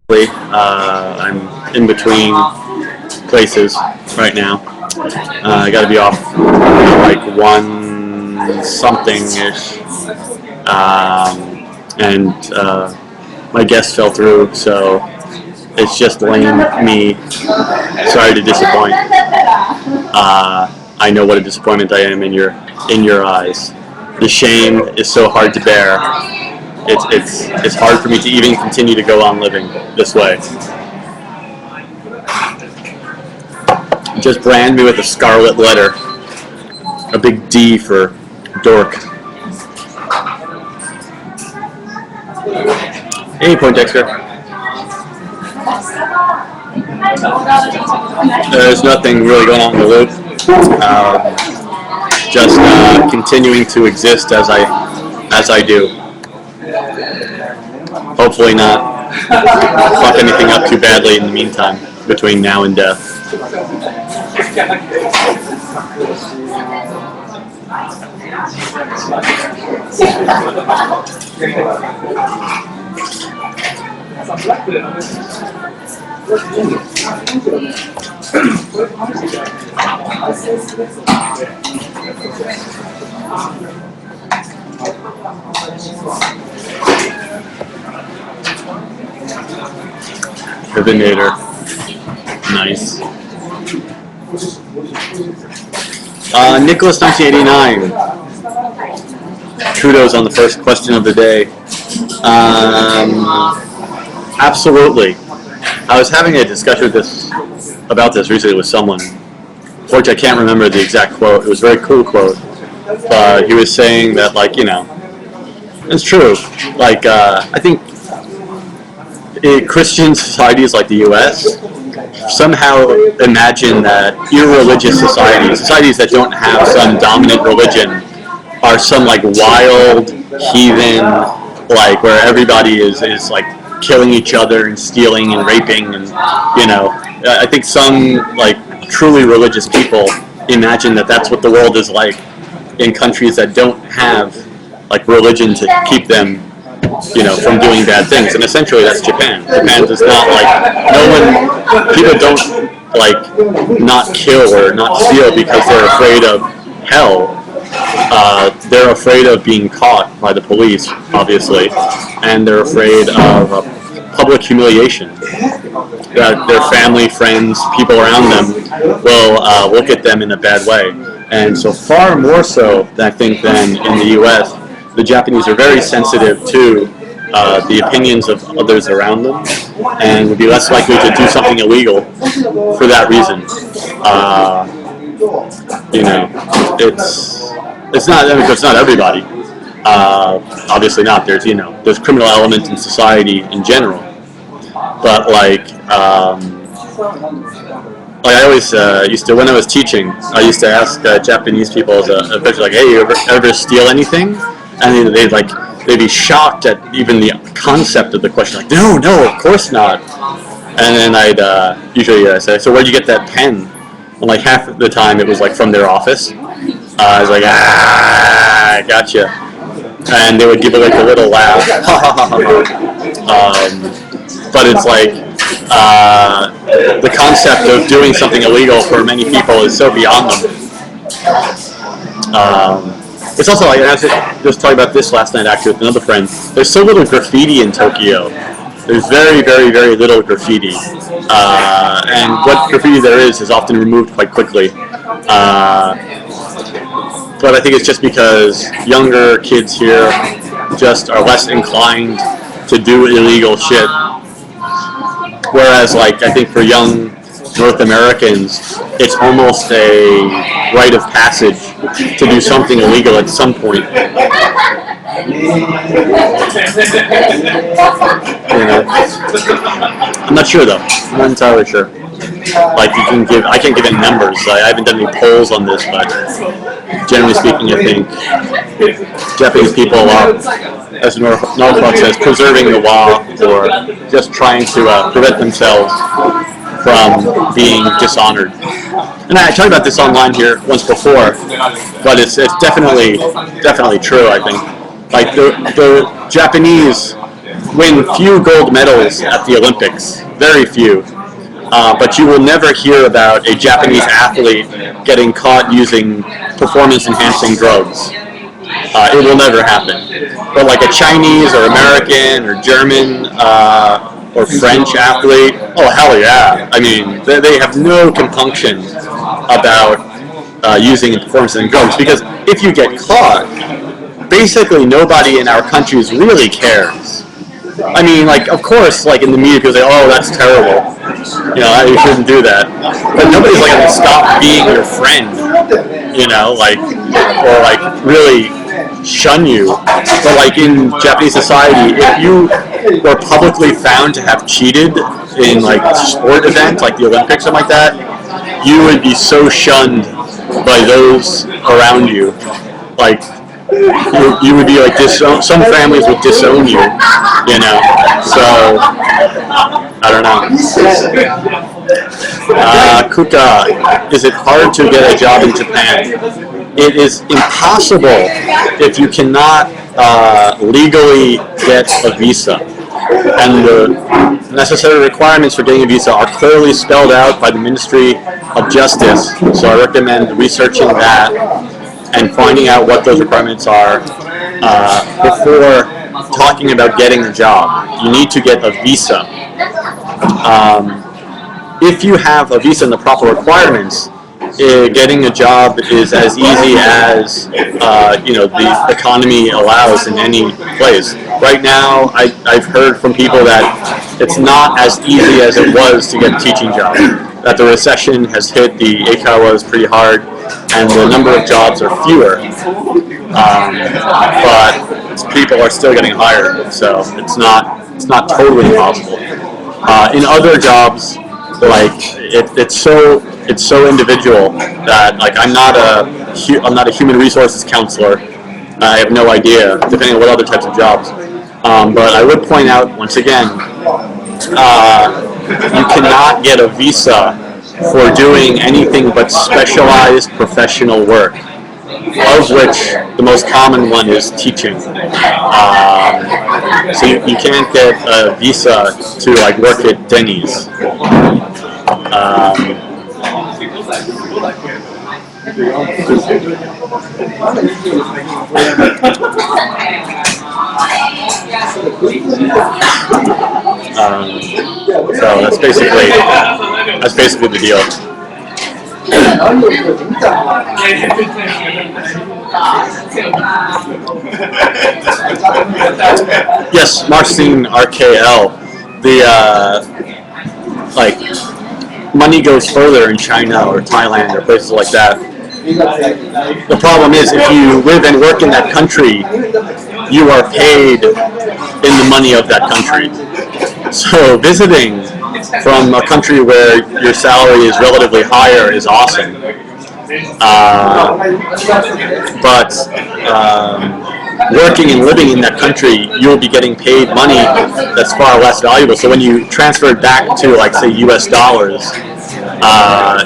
I'm in between places right now. I got to be off like 1 something ish, and my guest fell through, so it's just lame me. Sorry to disappoint. I know what a disappointment I am in your eyes. The shame is so hard to bear. It's hard for me to even continue to go on living this way. Just brand me with a scarlet letter, a big D for dork. Hey, Poindexter. There's nothing really going on in the loop. Just continuing to exist as I do. Hopefully not fuck anything up too badly in the meantime between now and death. Terminator. Nice. Nicholas 1989. Kudos on the first question of the day. Absolutely. I was having a discussion about this recently with someone. Unfortunately, I can't remember the exact quote. It was a very cool quote. But he was saying that, like, it's true. Like, I think Christian societies like the U.S. somehow imagine that irreligious societies that don't have some dominant religion, are some like wild heathen, like where everybody is like killing each other and stealing and raping, and I think some like truly religious people imagine that that's what the world is like in countries that don't have like religion to keep them from doing bad things. And essentially that's Japan. Japan does not people don't like not kill or not steal because they're afraid of hell. They're afraid of being caught by the police, obviously, and they're afraid of public humiliation. That their family, friends, people around them will look at them in a bad way. And so far more so, I think, than in the U.S., the Japanese are very sensitive to the opinions of others around them, and would be less likely to do something illegal for that reason. It's not everybody. Obviously not. There's criminal elements in society in general, but I always used to, when I was teaching, I used to ask Japanese people as a question, like, hey, you ever steal anything? And they'd be shocked at even the concept of the question, like, no, of course not. And then I'd usually say, so where'd you get that pen? And like half of the time it was like from their office. I was like, gotcha. And they would give it like a little laugh. But it's like, the concept of doing something illegal for many people is so beyond them. It's also like, I was just talking about this last night actually with another friend, there's so little graffiti in Tokyo. There's very, very, very little graffiti. And what graffiti there is often removed quite quickly. But I think it's just because younger kids here just are less inclined to do illegal shit. Whereas, like, I think for young North Americans, it's almost a rite of passage to do something illegal at some point. I'm not sure though. I'm not entirely sure. Like, I can't give any numbers. I haven't done any polls on this, but generally speaking, I think Japanese people are, as Norfolk says, preserving the law, or just trying to prevent themselves from being dishonored. And I talked about this online here once before, but it's definitely true, I think. Like, the Japanese win few gold medals at the Olympics, very few. But you will never hear about a Japanese athlete getting caught using performance-enhancing drugs. It will never happen. But like a Chinese or American or German or French athlete, oh hell yeah! I mean, they have no compunction about using performance-enhancing drugs, because if you get caught, basically nobody in our countries really cares. I mean, like, of course, like in the media, people say, "Oh, that's terrible. You know, you shouldn't do that." But nobody's like going to stop being your friend. You know, like, or like really shun you. But like in Japanese society, if you were publicly found to have cheated in like a sport event, like the Olympics or something like that, you would be so shunned by those around you. Like, you would be like some families would disown you, you know. So I don't know. Kuta, is it hard to get a job in Japan? It is impossible if you cannot legally get a visa. And the necessary requirements for getting a visa are clearly spelled out by the Ministry of Justice. So I recommend researching that and finding out what those requirements are before talking about getting a job. You need to get a visa. If you have a visa and the proper requirements, getting a job is as easy as the economy allows in any place. Right now, I've heard from people that it's not as easy as it was to get a teaching job. That the recession has hit the Eikawas pretty hard, and the number of jobs are fewer. But people are still getting hired, so it's not totally impossible. In other jobs, like it's so individual that like I'm not a human resources counselor. I have no idea, depending on what other types of jobs. But I would point out once again, you cannot get a visa for doing anything but specialized professional work, of which the most common one is teaching. So you can't get a visa to like work at Denny's. So that's basically the deal. Yes, Marcin RKL. Like money goes further in China or Thailand or places like that. The problem is if you live and work in that country, you are paid in the money of that country. So visiting from a country where your salary is relatively higher is awesome. But working and living in that country, you'll be getting paid money that's far less valuable. So when you transfer it back to, like, say, US dollars,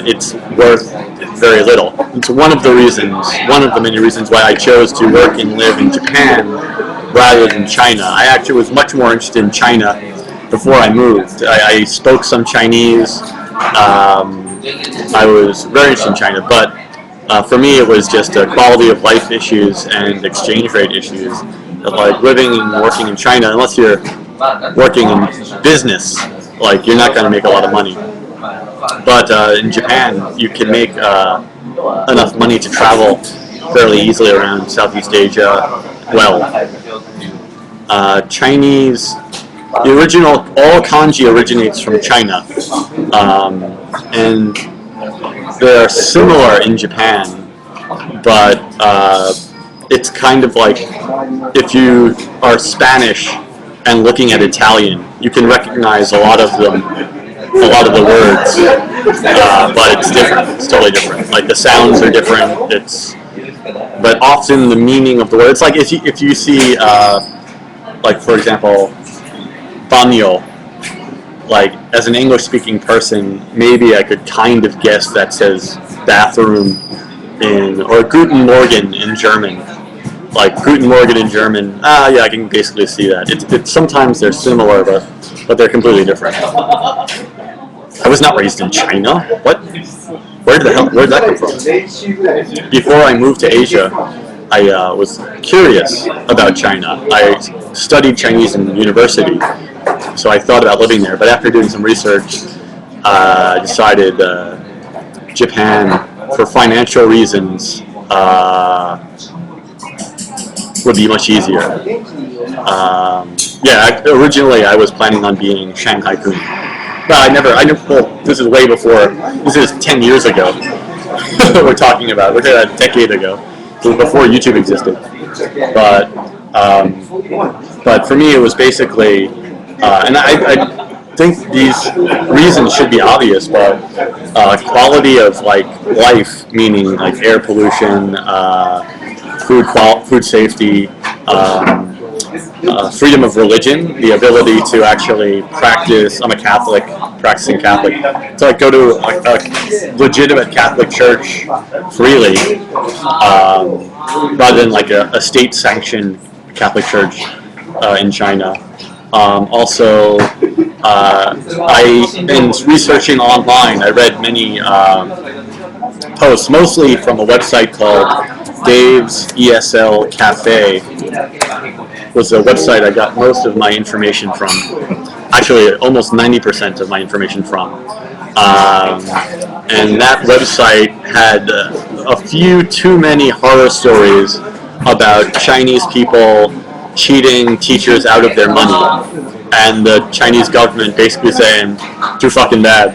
it's worth very little. It's one of the many reasons why I chose to work and live in Japan rather than China. I actually was much more interested in China before I moved. I spoke some Chinese. I was very interested in China, but for me it was just quality of life issues and exchange rate issues. Like living and working in China, unless you're working in business, like you're not going to make a lot of money. But in Japan, you can make enough money to travel fairly easily around Southeast Asia. Well, Chinese, all kanji originates from China, and they're similar in Japan, but it's kind of like if you are Spanish and looking at Italian, you can recognize a lot of the words, but it's different. It's totally different. Like the sounds are different. But often the meaning of the word. It's like if you see, like for example, banyo. Like as an English-speaking person, maybe I could kind of guess that says bathroom or Guten Morgen in German. like Guten Morgen in German. Yeah, I can basically see that. Sometimes they're similar, but they're completely different. I was not raised in China. What? Where did that come from? Before I moved to Asia, I was curious about China. I studied Chinese in university, so I thought about living there. But after doing some research, I decided Japan, for financial reasons, would be much easier. Originally I was planning on being Shanghai Cooney. But I never, well, this is way before, this is 10 years ago. We're talking about, we're a decade ago. It was before YouTube existed. But for me it was basically, and I think these reasons should be obvious, but quality of like life, meaning like air pollution, food safety, freedom of religion, the ability to actually practice. I'm a Catholic, practicing Catholic, to like go to a legitimate Catholic church freely, rather than like a state-sanctioned Catholic church in China. Also, I've been researching online. I read many posts, mostly from a website called Dave's ESL Cafe. Was a website I got most of my information from. Actually, almost 90% of my information from. And that website had a few too many horror stories about Chinese people cheating teachers out of their money, and the Chinese government basically saying, too fucking bad,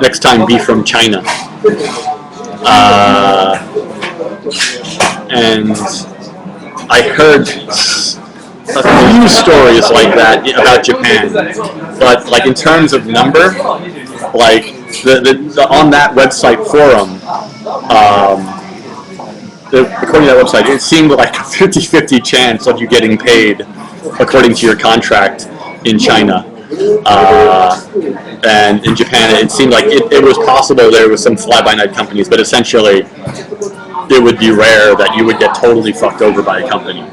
next time be from China. And I heard a few stories like that about Japan, but like in terms of number, like the on that website forum, according to that website, it seemed like a 50-50 chance of you getting paid according to your contract in China. And in Japan, it seemed like it was possible there was some fly-by-night companies, but essentially it would be rare that you would get totally fucked over by a company.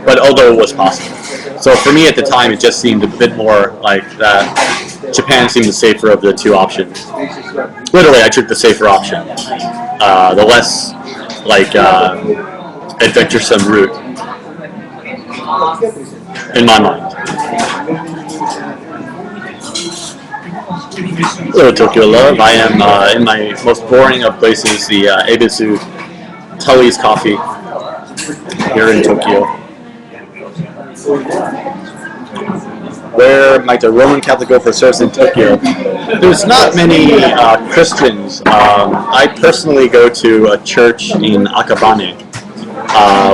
But although it was possible. So for me at the time, it just seemed a bit more like that. Japan seemed the safer of the two options. Literally, I took the safer option. The less like adventuresome route in my mind. Hello, Tokyo Love. I am in my most boring of places, the Ebisu Tully's Coffee here in Tokyo. Where might a Roman Catholic go for service in Tokyo? There's not many Christians. I personally go to a church in Akabane,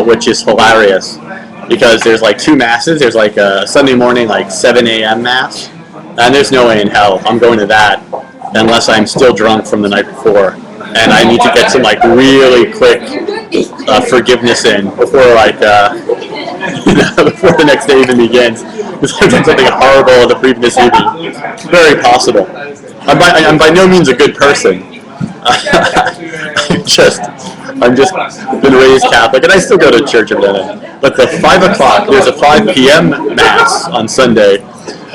which is hilarious because there's like two masses. There's like a Sunday morning like 7 a.m. mass, and there's no way in hell I'm going to that unless I'm still drunk from the night before, and I need to get some like really quick forgiveness in before like before the next day even begins. It's like something horrible the previous evening. Very possible. I'm by no means a good person. I'm just been raised Catholic, and I still go to church every day. But the 5 o'clock, there's a 5 p.m. mass on Sunday,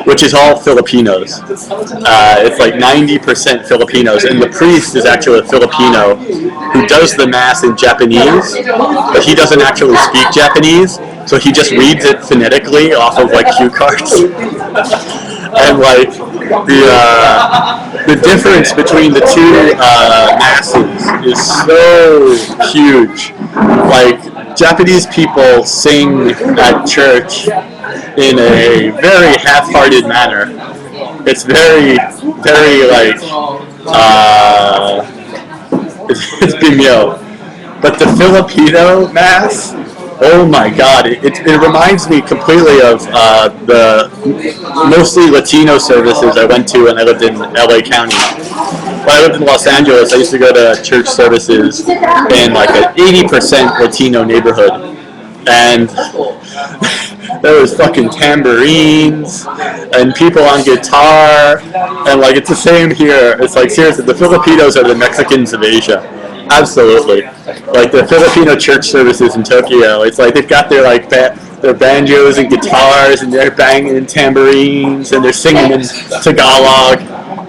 which is all Filipinos. It's like 90% Filipinos, and the priest is actually a Filipino who does the mass in Japanese, but he doesn't actually speak Japanese, so he just reads it phonetically off of like cue cards. And like the difference between the two masses is so huge. Like Japanese people sing at church in a very half-hearted manner. It's very, very like it's bimyo. But the Filipino mass, oh my god, it reminds me completely of the mostly Latino services I went to when I lived in LA County. When I lived in Los Angeles, I used to go to church services in like an 80% Latino neighborhood. And there was fucking tambourines and people on guitar, and like it's the same here. It's like seriously, the Filipinos are the Mexicans of Asia. Absolutely. Like the Filipino church services in Tokyo, it's like they've got their like their banjos and guitars and they're banging tambourines and they're singing in Tagalog.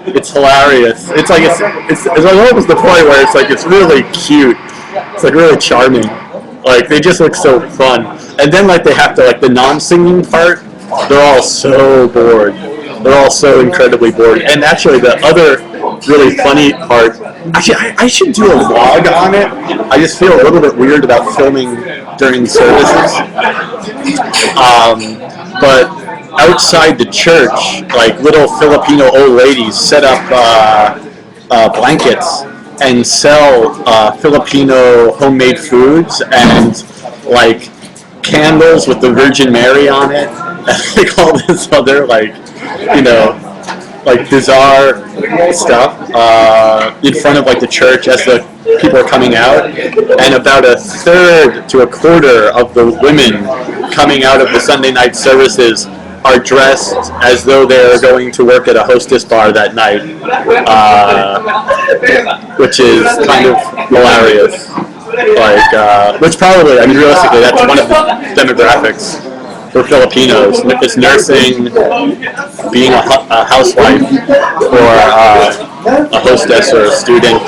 It's hilarious. It's like it's like almost the point where it's like it's really cute. It's like really charming. Like they just look so fun. And then like they have to like the non-singing part. They're all so bored. They're all so incredibly bored. And actually, the other really funny part. Actually, I should do a vlog on it. I just feel a little bit weird about filming during services. But outside the church, like little Filipino old ladies set up blankets and sell Filipino homemade foods and like candles with the Virgin Mary on it, and like all this other like, you know, like bizarre stuff in front of like the church as the people are coming out, and about a third to a quarter of the women coming out of the Sunday night services are dressed as though they're going to work at a Hostess bar that night, which is kind of hilarious. Like, which probably, I mean, realistically, that's one of the demographics for Filipinos. It's nursing, being a housewife, or a hostess or a student.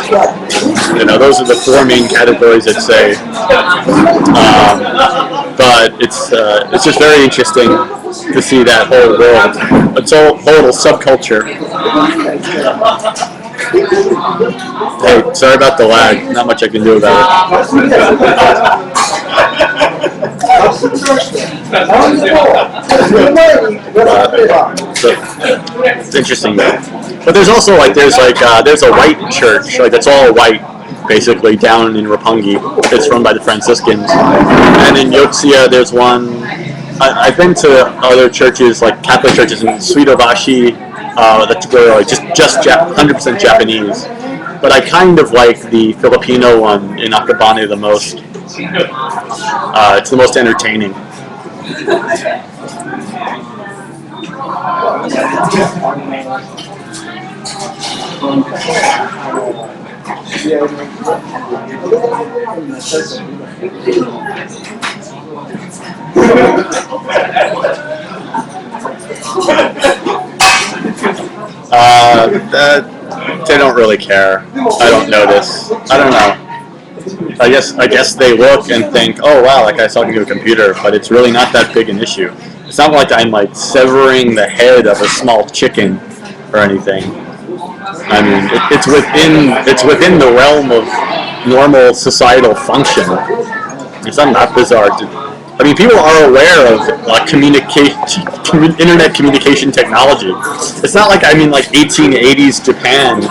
You know, those are the four main categories, I'd say. But it's just very interesting to see that whole world. It's a whole subculture. Hey, sorry about the lag. Not much I can do about it. So, it's interesting though. But there's also like there's a white church, like it's all white, basically down in Roppongi. It's run by the Franciscans. And in Yotsuya there's one. I've been to other churches, like Catholic churches in Suidobashi, that were like just 100% Japanese. But I kind of like the Filipino one in Akabane the most. It's the most entertaining. They don't really care. I don't notice. I don't know. I guess they look and think, oh wow, that guy's talking to a computer, but it's really not that big an issue. It's not like I'm like severing the head of a small chicken or anything. I mean, it's within the realm of normal societal function. It's not that bizarre. I mean, people are aware of internet communication technology. It's not like I'm in like 1880s Japan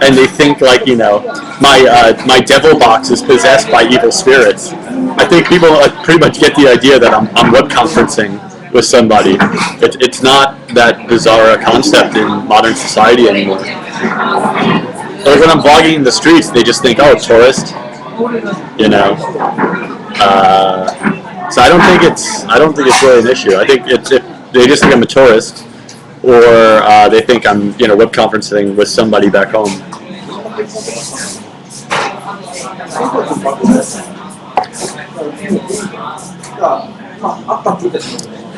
and they think like, you know, my devil box is possessed by evil spirits. I think people pretty much get the idea that I'm web conferencing with somebody. It's not that bizarre a concept in modern society anymore. Like when I'm vlogging in the streets, they just think, oh, tourist, you know. So I don't think it's really an issue. I think it's if they just think I'm a tourist, or they think I'm, you know, web conferencing with somebody back home.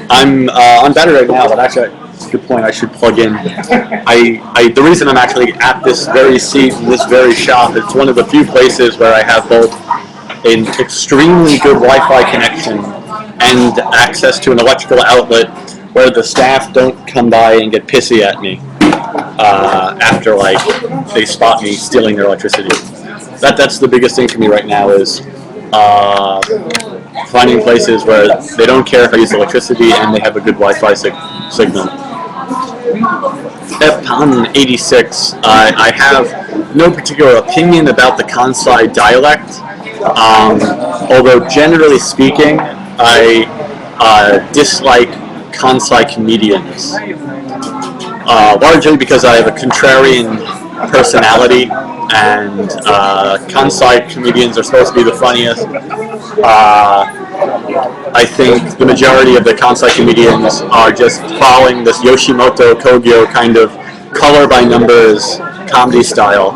I'm on battery right now, but actually, good point. I should plug in. The reason I'm actually at this very seat in this very shop, it's one of the few places where I have both an extremely good Wi-Fi connection and access to an electrical outlet where the staff don't come by and get pissy at me after like they spot me stealing their electricity. That's the biggest thing for me right now is finding places where they don't care if I use electricity and they have a good Wi-Fi signal. Epan 86. I have no particular opinion about the Kansai dialect. Although generally speaking, I dislike Kansai comedians, largely because I have a contrarian personality, and Kansai comedians are supposed to be the funniest. I think the majority of the Kansai comedians are just following this Yoshimoto Kogyo kind of color by numbers comedy style.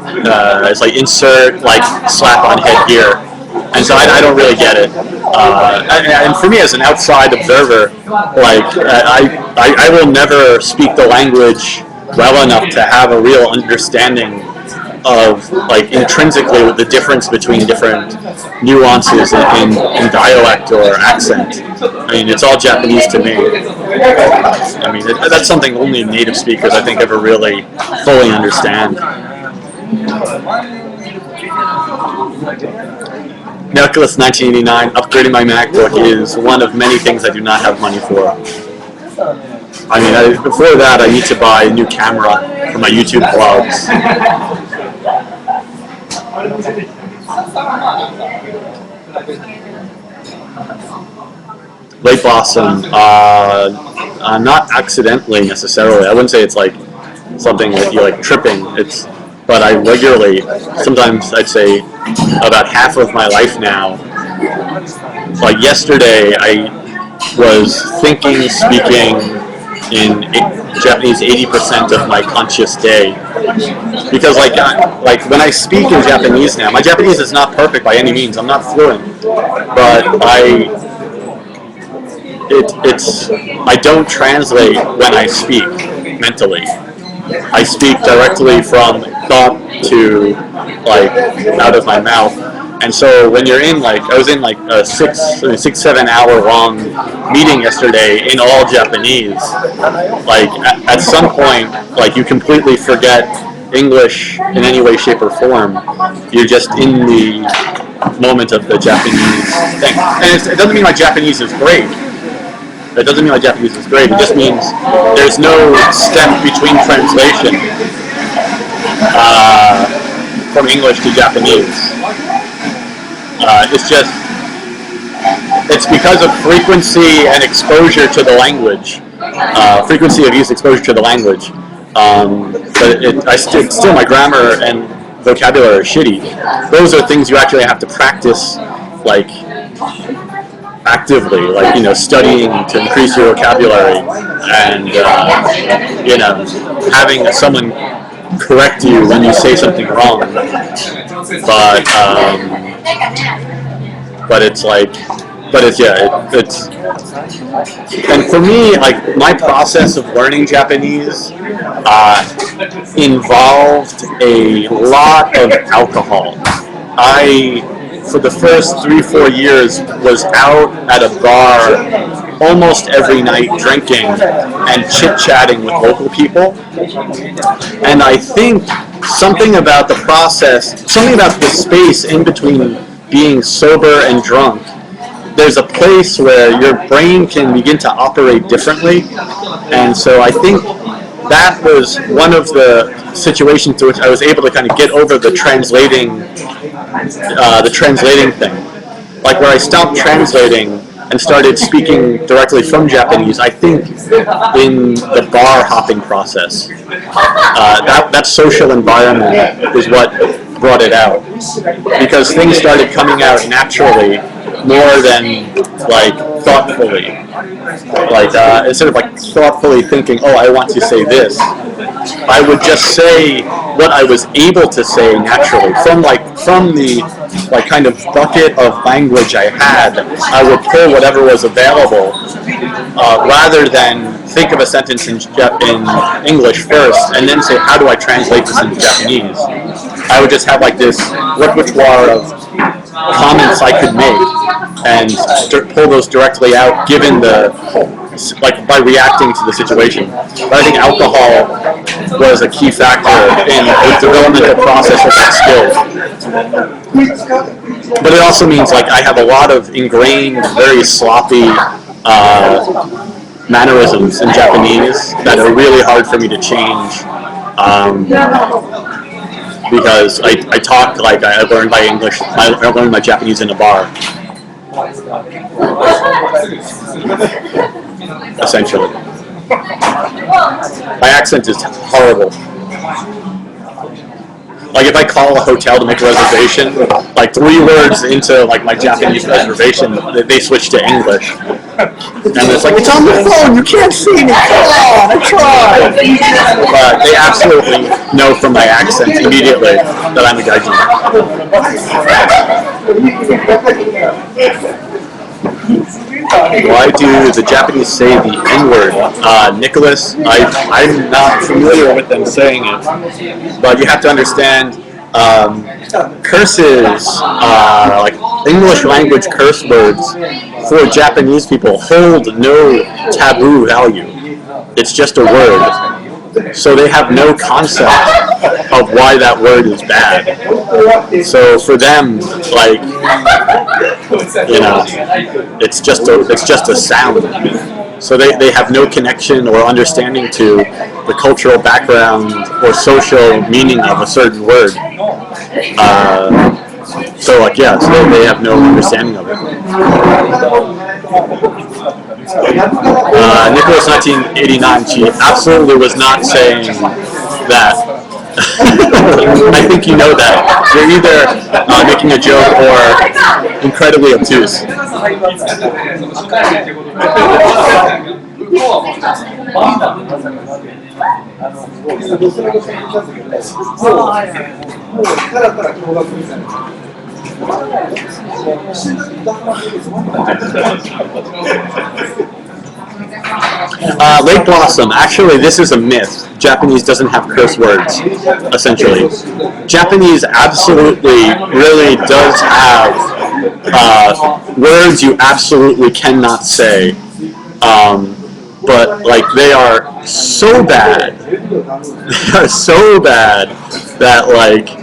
it's like insert like slap on headgear, and so I don't really get it. And for me as an outside observer, like I will never speak the language well enough to have a real understanding of like intrinsically the difference between different nuances in dialect or accent. I mean, it's all Japanese to me. I mean, that's something only native speakers, I think, ever really fully understand. Nicholas 1989, upgrading my MacBook is one of many things I do not have money for. I mean, before that, I need to buy a new camera for my YouTube vlogs. Late blossom, not accidentally necessarily. I wouldn't say it's like something that you're like tripping. But I regularly, sometimes I'd say about half of my life now. Like yesterday, I was thinking, speaking in Japanese 80% of my conscious day, because like when I speak in Japanese now, my Japanese is not perfect by any means. I'm not fluent, but I don't translate when I speak mentally. I speak directly from thought to like out of my mouth. And so when you're in like, I was in like a 6-7 hour long meeting yesterday in all Japanese, like at some point, like you completely forget English in any way, shape, or form. You're just in the moment of the Japanese thing. And it doesn't mean my Japanese is great. It doesn't mean my Japanese is great. It just means there's no step between translation from English to Japanese. It's because of frequency and exposure to the language, frequency of use, exposure to the language. But still my grammar and vocabulary are shitty. Those are things you actually have to practice, like actively, like studying to increase your vocabulary, and having someone correct you when you say something wrong. But it's and for me, like my process of learning Japanese involved a lot of alcohol. For the first 3-4 years, was out at a bar almost every night drinking and chit-chatting with local people. And I think something about the process, something about the space in between being sober and drunk, there's a place where your brain can begin to operate differently. And so I think that was one of the situations to which I was able to kind of get over the translating thing. Like where I stopped translating and started speaking directly from Japanese, I think in the bar hopping process. That social environment is what brought it out. Because things started coming out naturally more than like thoughtfully. Like instead of like thoughtfully thinking, oh, I want to say this, I would just say what I was able to say naturally from the like kind of bucket of language I had. I would pull whatever was available rather than think of a sentence in English first and then say, how do I translate this into Japanese? I would just have like this repertoire of comments I could make and pull those directly out, given by reacting to the situation. But I think alcohol was a key factor in the developmental process of that skill. But it also means like I have a lot of ingrained, very sloppy mannerisms in Japanese that are really hard for me to change. Because I talk like I learned my English, I learned my Japanese in a bar. Essentially. My accent is horrible. Like if I call a hotel to make a reservation, like 3 words into like my Japanese reservation, they switch to English, and it's like it's on the phone, you can't see me. Come on, I tried. But they absolutely know from my accent immediately that I'm a gaijin. Why do the Japanese say the N-word? Nicholas, I'm not familiar with them saying it, but you have to understand curses, like English language curse words for Japanese people hold no taboo value. It's just a word. So they have no concept of why that word is bad. So for them, like, you know, it's just a sound. So they have no connection or understanding to the cultural background or social meaning of a certain word. So like, yeah, so they have no understanding of it. Nicholas 1989, she absolutely was not saying that. I think you know that. You're either making a joke or incredibly obtuse. Lake Blossom. Actually, this is a myth. Japanese doesn't have curse words, essentially. Japanese absolutely, really does have words you absolutely cannot say. But, like, they are so bad. They are so bad that, like,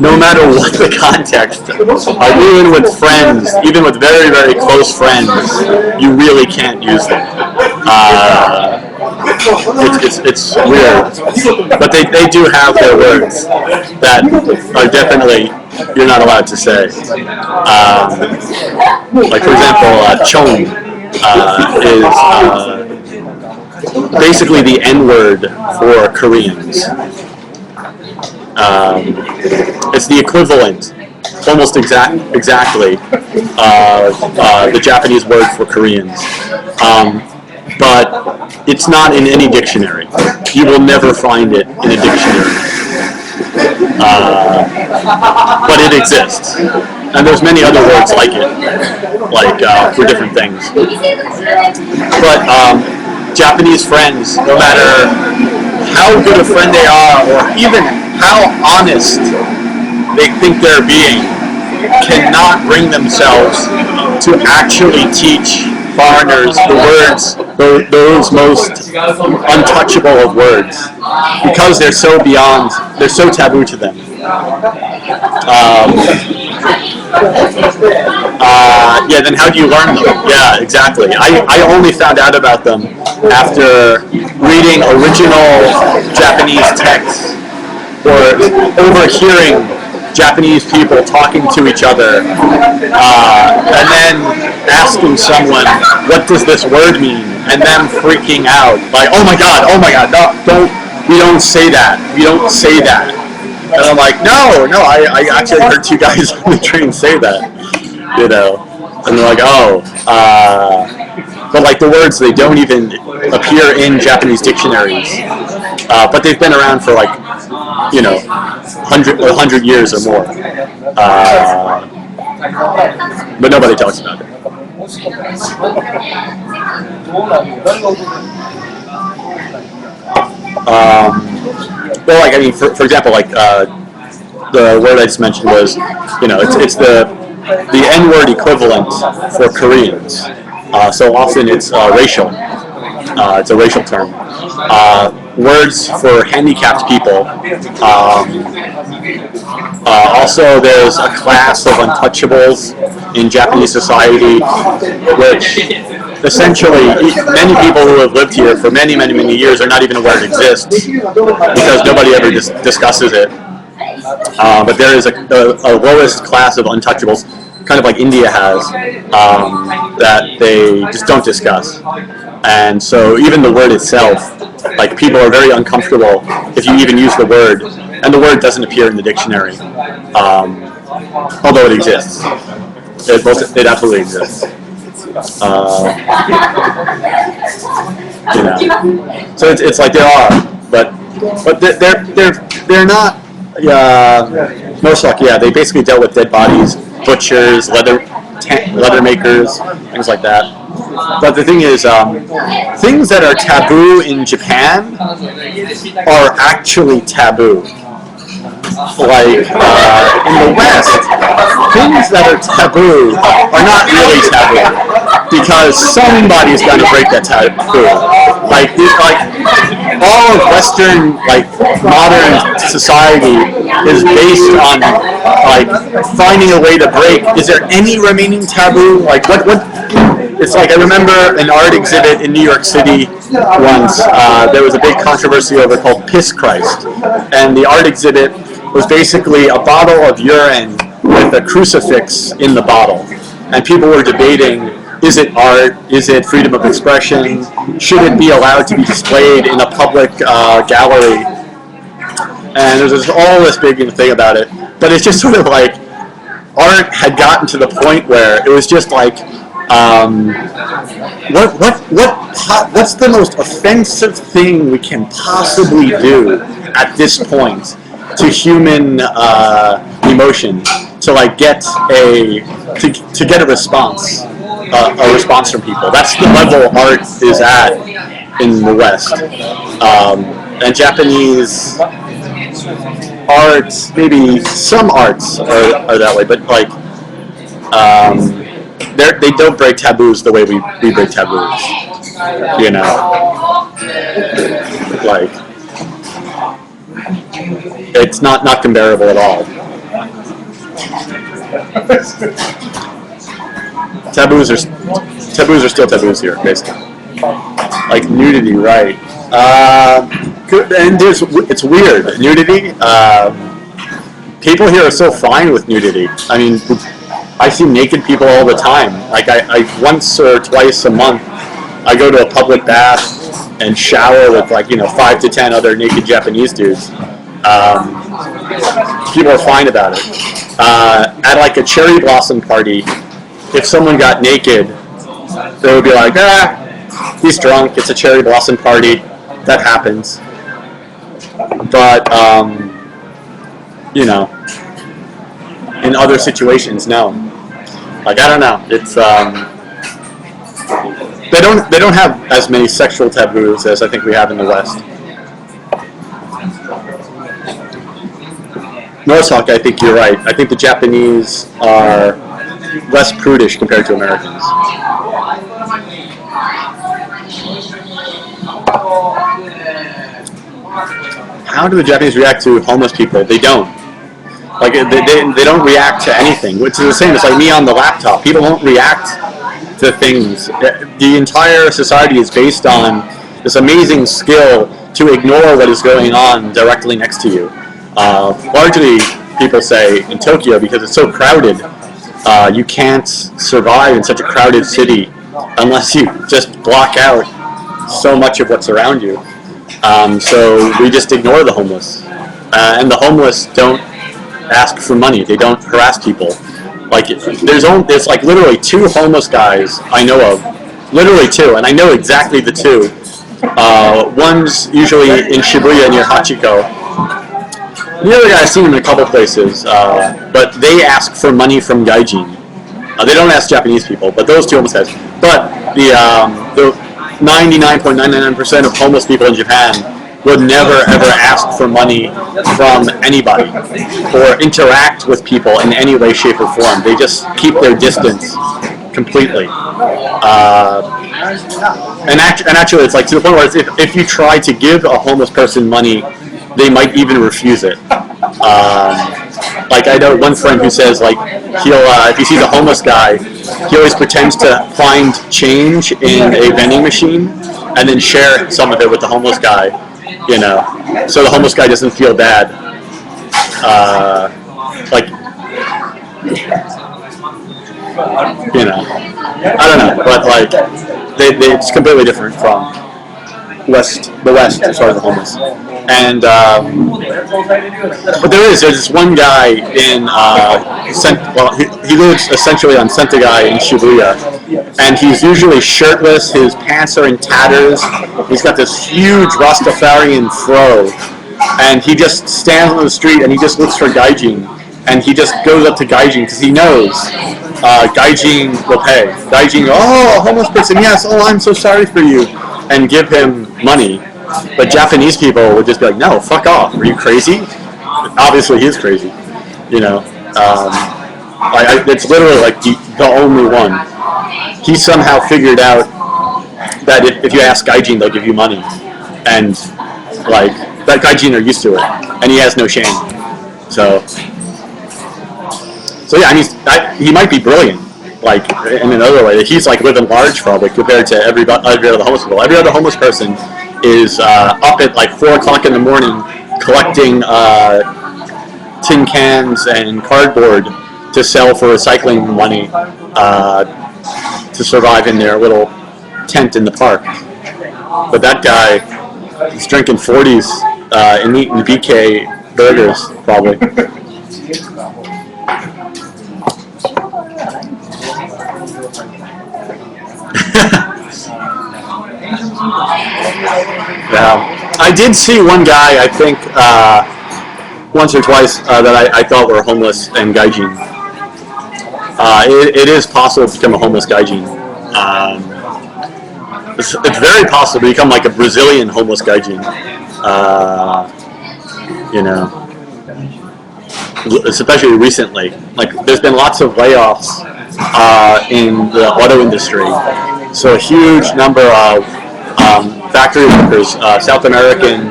no matter what the context, even with friends, even with very, very close friends, you really can't use them. It's weird. But they do have their words that are definitely you're not allowed to say. Like, for example, chon is basically the N-word for Koreans. It's the equivalent, almost exactly, the Japanese word for Koreans. But it's not in any dictionary. You will never find it in a dictionary. But it exists. And there's many other words like it, like for different things. But Japanese friends, no matter how good a friend they are, or even how honest they think they're being, cannot bring themselves to actually teach foreigners the words, those most untouchable of words, because they're so beyond, they're so taboo to them. Yeah, then how do you learn them? Yeah, exactly. I only found out about them after reading original Japanese texts or overhearing Japanese people talking to each other, and then asking someone, what does this word mean? And them freaking out, like, oh my god, no, we don't say that. And I'm like, no, I actually heard 2 guys on the train say that, you know. And they're like, oh, but like the words, they don't even appear in Japanese dictionaries. But they've been around for like, you know, 100 years or more. But nobody talks about it. Well, like, I mean, for example, like the word I just mentioned was, you know, it's the N-word equivalent for Koreans. So often it's racial. It's a racial term. Words for handicapped people. Also, there's a class of untouchables in Japanese society, which essentially many people who have lived here for many years are not even aware it exists, because nobody ever discusses it. But there is a lowest class of untouchables, kind of like India has, that they just don't discuss. And so even the word itself, like, people are very uncomfortable if you even use the word, and the word doesn't appear in the dictionary, although it exists. It absolutely exists. You know, so it's like there are, but they're not. Noshok, yeah, they basically dealt with dead bodies, butchers, leather makers, things like that. But the thing is, things that are taboo in Japan are actually taboo. Like in the West, things that are taboo are not really taboo because somebody's got to break that taboo. Like all of Western modern society is based on finding a way to break. Is there any remaining taboo? What? It's I remember an art exhibit in New York City once. There was a big controversy over it called Piss Christ, and the art exhibit was basically a bottle of urine with a crucifix in the bottle, and people were debating: is it art? Is it freedom of expression? Should it be allowed to be displayed in a public gallery? And there's all this big thing about it, but it's just sort of art had gotten to the point where it was just what's the most offensive thing we can possibly do at this point to human emotion to get a response from people. That's the level art is at in the West, and Japanese art, maybe some arts are that way, but they don't break taboos the way we break taboos. You know, it's not comparable at all. Taboos are still taboos here, basically. Nudity, right? And it's weird. Nudity. People here are so fine with nudity. I mean, I see naked people all the time. I once or twice a month, I go to a public bath and shower with 5 to 10 other naked Japanese dudes. People are fine about it. At a cherry blossom party, if someone got naked, they would be like, he's drunk, it's a cherry blossom party, that happens. But, in other situations, no. I don't know. It's, they don't have as many sexual taboos as I think we have in the West. Noshok, I think you're right. I think the Japanese are less prudish compared to Americans. How do the Japanese react to homeless people? They don't. They don't react to anything, which is the same as me on the laptop. People don't react to things. The entire society is based on this amazing skill to ignore what is going on directly next to you. Largely, people say in Tokyo, because it's so crowded, you can't survive in such a crowded city unless you just block out so much of what's around you. So we just ignore the homeless. And the homeless don't ask for money. They don't harass people. There's literally 2 homeless guys I know of. Literally 2, and I know exactly the 2. One's usually in Shibuya near Hachiko. The other guy, I've seen him in a couple places, but they ask for money from gaijin. They don't ask Japanese people, but those 2 homeless guys. But the 99.99% of homeless people in Japan would never ever ask for money from anybody or interact with people in any way, shape, or form. They just keep their distance completely. And actually, it's to the point where if you try to give a homeless person money, they might even refuse it. I know one friend who says he'll if he sees a homeless guy, he always pretends to find change in a vending machine and then share some of it with the homeless guy, so the homeless guy doesn't feel bad. I don't know, but it's completely different from the West as far as the homeless. And but there's this one guy in he lives essentially on Sentai in Shibuya, and he's usually shirtless. His pants are in tatters. He's got this huge Rastafarian fro, and he just stands on the street and he just looks for gaijin, and he just goes up to gaijin because he knows gaijin will pay. Gaijin, oh, a homeless person, yes, oh, I'm so sorry for you, and give him money. But Japanese people would just be like, no, fuck off. Are you crazy? Obviously, he's crazy. You know, it's literally like the only one. He somehow figured out that if you ask gaijin, they'll give you money, and like that gaijin are used to it, and he has no shame. So yeah, and he might be brilliant. Like in another way, he's like living large probably compared to every other homeless people. Every other homeless person is up at like 4 o'clock in the morning collecting tin cans and cardboard to sell for recycling money to survive in their little tent in the park. But that guy is drinking 40s and eating BK burgers probably. Yeah, I did see one guy, I think, once or twice that I thought were homeless and gaijin. It is possible to become a homeless gaijin. It's very possible to become like a Brazilian homeless gaijin. You know, especially recently. Like, there's been lots of layoffs in the auto industry. So a huge number of factory workers, South American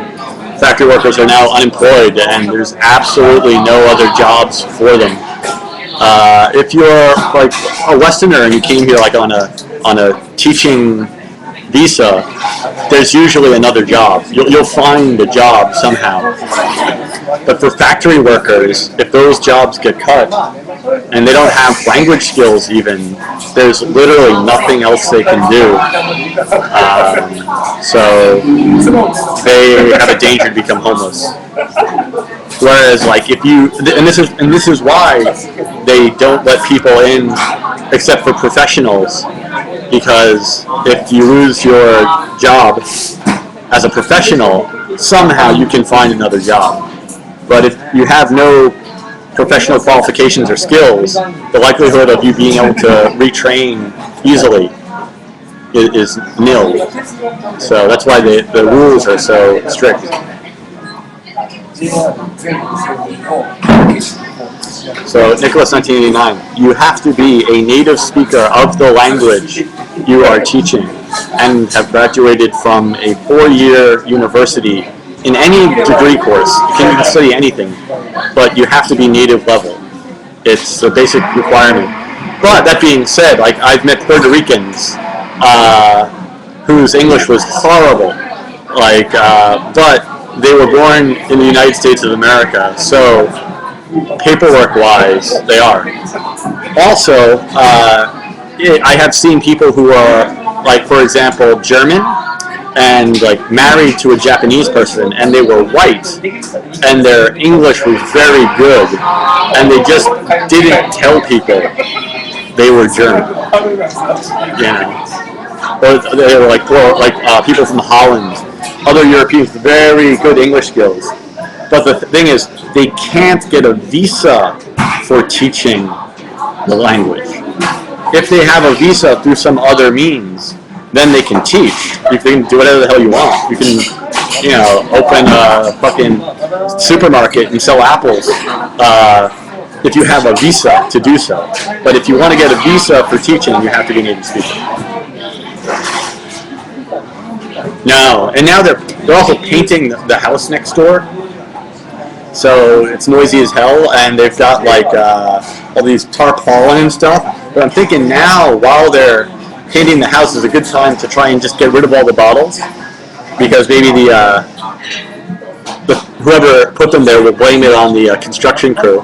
factory workers, are now unemployed, and there's absolutely no other jobs for them. If you're like a Westerner and you came here like on a teaching visa, there's usually another job. You'll find a job somehow. But for factory workers, if those jobs get cut and they don't have language skills even, there's literally nothing else they can do. So they have a danger to become homeless. Whereas, like, if you, and this is why they don't let people in except for professionals, because if you lose your job as a professional, somehow you can find another job. But if you have no professional qualifications or skills, the likelihood of you being able to retrain easily is nil. So that's why the rules are so strict. So, Nicholas, 1989, you have to be a native speaker of the language you are teaching and have graduated from a 4-year university in any degree course. You can study anything, but you have to be native level. It's a basic requirement. But that being said, like, I've met Puerto Ricans whose English was horrible, like, but they were born in the United States of America, so paperwork-wise, they are. Also, I have seen people who are, like, for example, German, and like married to a Japanese person, and they were white, and their English was very good, and they just didn't tell people they were German. You know, or they were like people from Holland, other Europeans, very good English skills. But the thing is, they can't get a visa for teaching the language. If they have a visa through some other means, then they can teach. You can do whatever the hell you want. You can, you know, open a fucking supermarket and sell apples if you have a visa to do so. But if you want to get a visa for teaching, you have to be a native speaker. No, and now they're also painting the house next door. So it's noisy as hell, and they've got like all these tarpaulin and stuff. But I'm thinking now, while they're painting the house, is a good time to try and just get rid of all the bottles, because maybe the whoever put them there will blame it on the construction crew.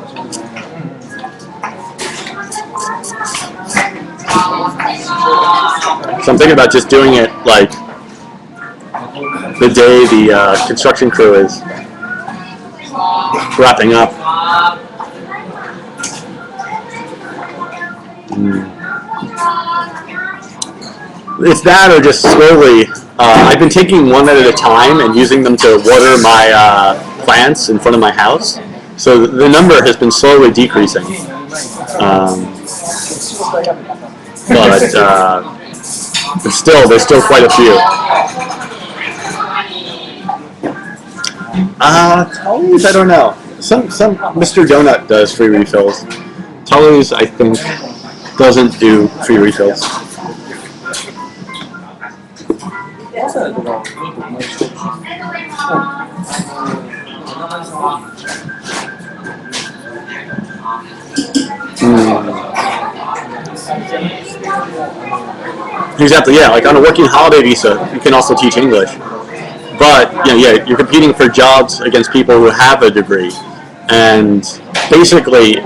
So I'm thinking about just doing it like the day the construction crew is wrapping up. It's that, or just slowly. I've been taking one at a time and using them to water my plants in front of my house. So the number has been slowly decreasing. But still, there's still quite a few. Tully's, I don't know. Some Mr. Donut does free refills. Tully's, I think, doesn't do free refills. Exactly, yeah. Like on a working holiday visa, you can also teach English. But you're competing for jobs against people who have a degree. And basically,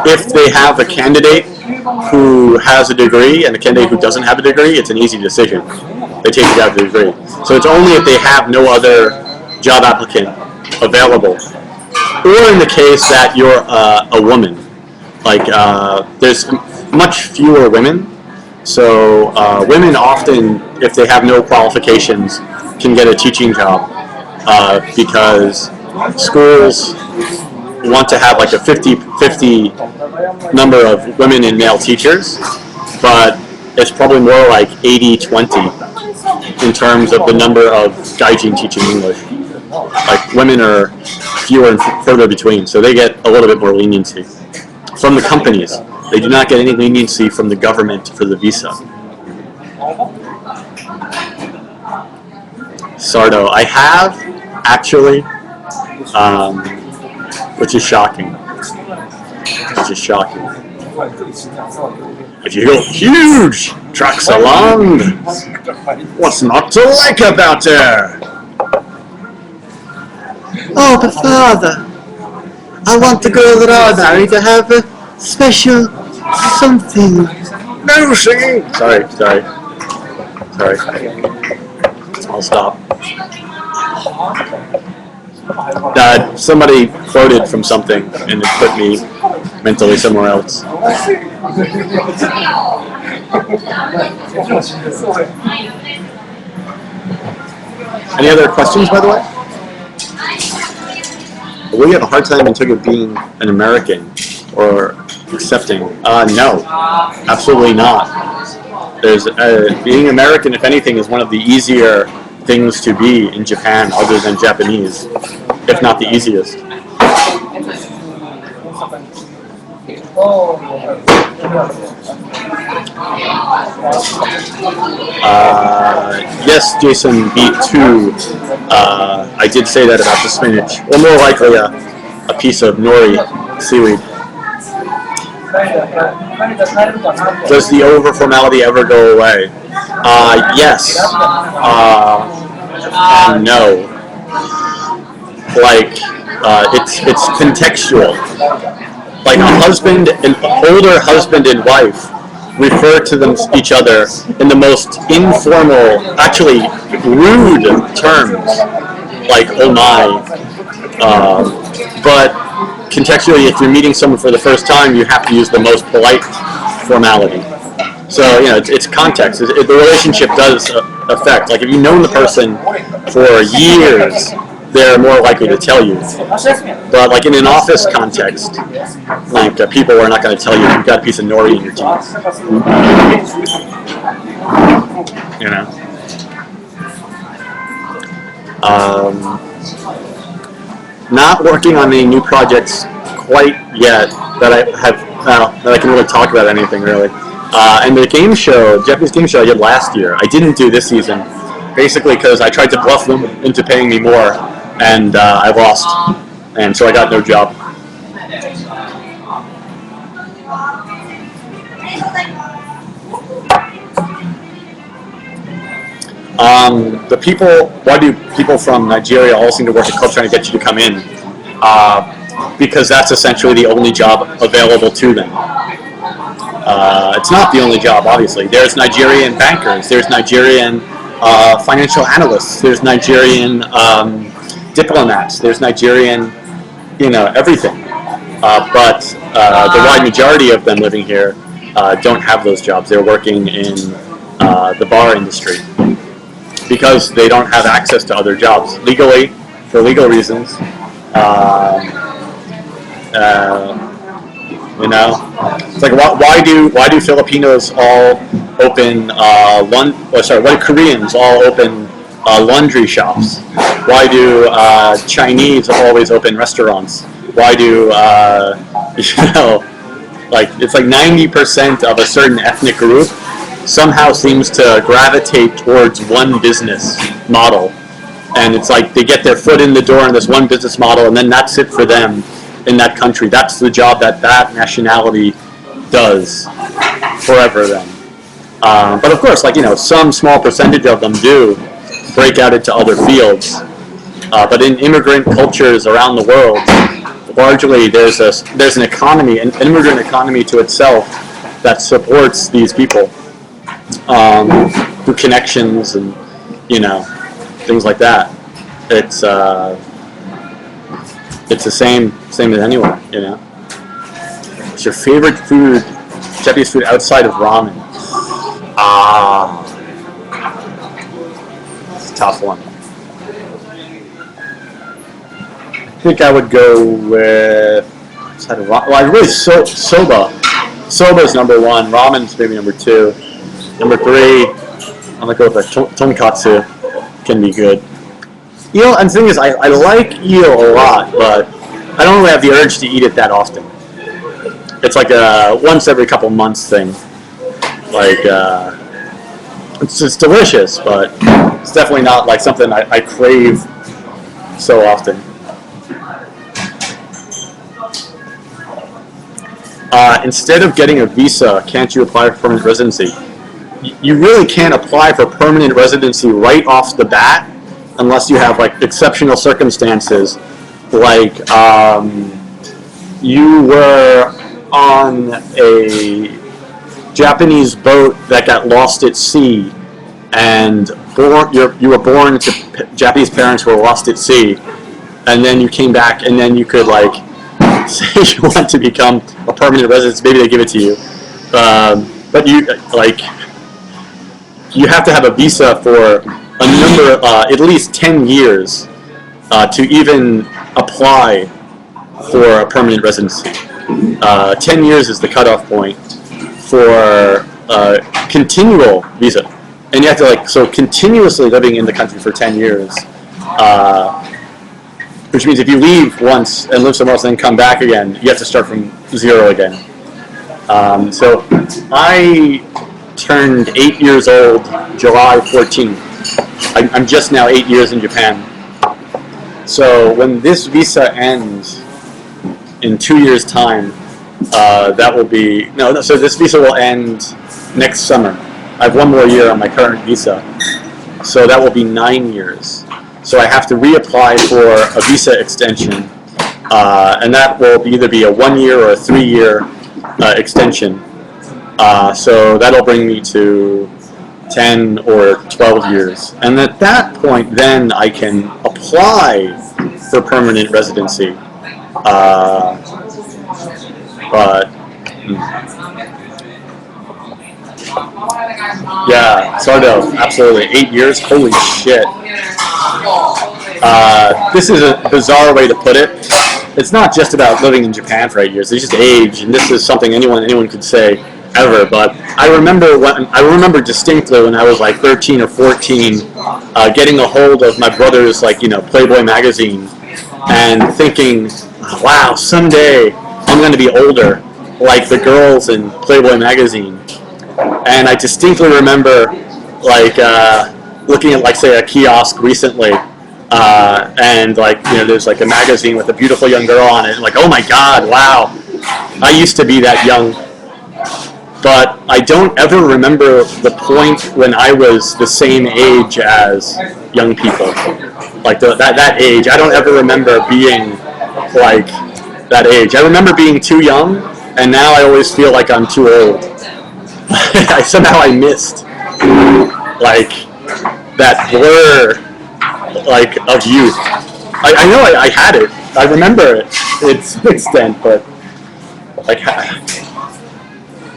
if they have a candidate who has a degree and a candidate who doesn't have a degree, it's an easy decision. They take the guy with the degree. So it's only if they have no other job applicant available, or in the case that you're a woman. Like there's much fewer women, so women often, if they have no qualifications, can get a teaching job because schools want to have like a 50-50 number of women and male teachers, but it's probably more like 80-20 in terms of the number of gaijin teaching English. Like women are fewer and further between, so they get a little bit more leniency from the companies. They do not get any leniency from the government for the visa. Sardo, I have actually, which is shocking. If you go huge tracks along, what's not to like about her? Oh, but father, I want the girl that I marry to have a special something. No singing! Sorry. I'll stop. Somebody quoted from something and it put me mentally somewhere else. Any other questions, by the way? Will you have a hard time in Tokyo being an American or accepting? No, absolutely not. There's being American, if anything, is one of the easier things to be in Japan, other than Japanese, if not the easiest. Yes, Jason B2. I did say that about the spinach, or more likely a piece of nori seaweed. Does the over formality ever go away? Yes. And no. Like it's contextual. Like an older husband and wife refer to each other in the most informal, actually rude terms, like "oh my." But contextually, if you're meeting someone for the first time, you have to use the most polite formality. So it's context. The relationship does affect. Like if you've known the person for years, they're more likely to tell you. But like in an office context, like people are not going to tell you you've got a piece of nori in your teeth. Not working on any new projects quite yet that I can really talk about anything really. And the game show, Japanese game show I did last year, I didn't do this season, basically because I tried to bluff them into paying me more, and I lost, and so I got no job. Why do people from Nigeria all seem to work at clubs trying to get you to come in? Because that's essentially the only job available to them. It's not the only job, obviously. There's Nigerian bankers, there's Nigerian financial analysts. There's Nigerian diplomats. There's Nigerian, everything. But the wide majority of them living here don't have those jobs. They're working in the bar industry because they don't have access to other jobs legally, for legal reasons. It's like why do Filipinos all open why do Koreans all open laundry shops? Why do Chinese always open restaurants? Why do it's like 90% of a certain ethnic group somehow seems to gravitate towards one business model, and it's like they get their foot in the door in this one business model, and then that's it for them in that country. That's the job that nationality does forever then. But of course, some small percentage of them do break out into other fields. But in immigrant cultures around the world, largely there's an economy, an immigrant economy to itself, that supports these people through connections and things like that. It's the same as anywhere. What's your favorite food, Japanese food outside of ramen? It's a tough one. I think I would go with outside of ramen. Well, really soba. Soba is number one. Ramen's maybe number two. Number three, I'm gonna go with tonkatsu. Can be good. Eel, and the thing is, I like eel a lot, but I don't really have the urge to eat it that often. It's like a once every couple months thing. It's just delicious, but it's definitely not like something I crave so often. Instead of getting a visa, can't you apply for permanent residency? You really can't apply for permanent residency right off the bat unless you have exceptional circumstances, you were on a Japanese boat that got lost at sea, and you were born to Japanese parents who were lost at sea, and then you came back, and then you could say you want to become a permanent resident. Maybe they give it to you, but you have to have a visa for a number, at least 10 years, to even apply for a permanent residency. 10 years is the cutoff point for a continual visa. And you have to so continuously living in the country for 10 years, which means if you leave once and live somewhere else and then come back again, you have to start from zero again. So I turned 8 years old July 14th. I'm just now 8 years in Japan. So when this visa ends in 2 years' time, that will be so this visa will end next summer. I have one more year on my current visa, so that will be 9 years. So I have to reapply for a visa extension, and that will either be a 1 year or a 3 year extension. So that'll bring me to 10 or 12 years. And at that point, then I can apply for permanent residency. Yeah, sort of, absolutely. 8 years? Holy shit. This is a bizarre way to put it. It's not just about living in Japan for 8 years. It's just age, and this is something anyone could say ever. But I remember distinctly when I was 13 or 14, getting a hold of my brother's Playboy magazine, and thinking, wow, someday I'm going to be older like the girls in Playboy magazine. And I distinctly remember looking at say a kiosk recently, and there's a magazine with a beautiful young girl on it, and oh my god, wow, I used to be that young. But I don't ever remember the point when I was the same age as young people, that age. I don't ever remember being that age. I remember being too young, and now I always feel like I'm too old. Somehow I missed that blur like of youth. I know I had it. I remember it to some extent, but like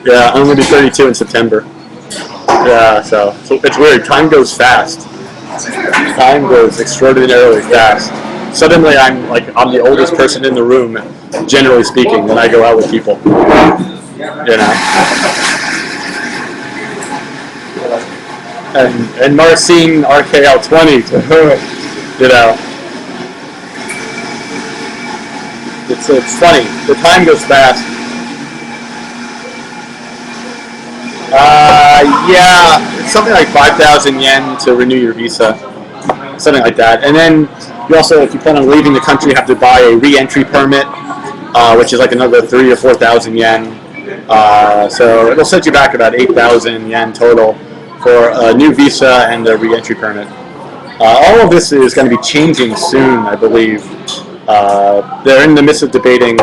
yeah, I'm gonna be 32 in September. Yeah, so it's weird. Time goes fast. Time goes extraordinarily fast. Suddenly, I'm the oldest person in the room, generally speaking, when I go out with people. You know. And Marcin RKL20 to her, you know. It's funny. The time goes fast. Yeah, it's something like 5,000 yen to renew your visa, something like that. And then you also, if you plan on leaving the country, have to buy a re-entry permit, which is like another 3,000 or 4,000 yen. So it'll set you back about 8,000 yen total for a new visa and a re-entry permit. All of this is going to be changing soon, I believe. They're in the midst of debating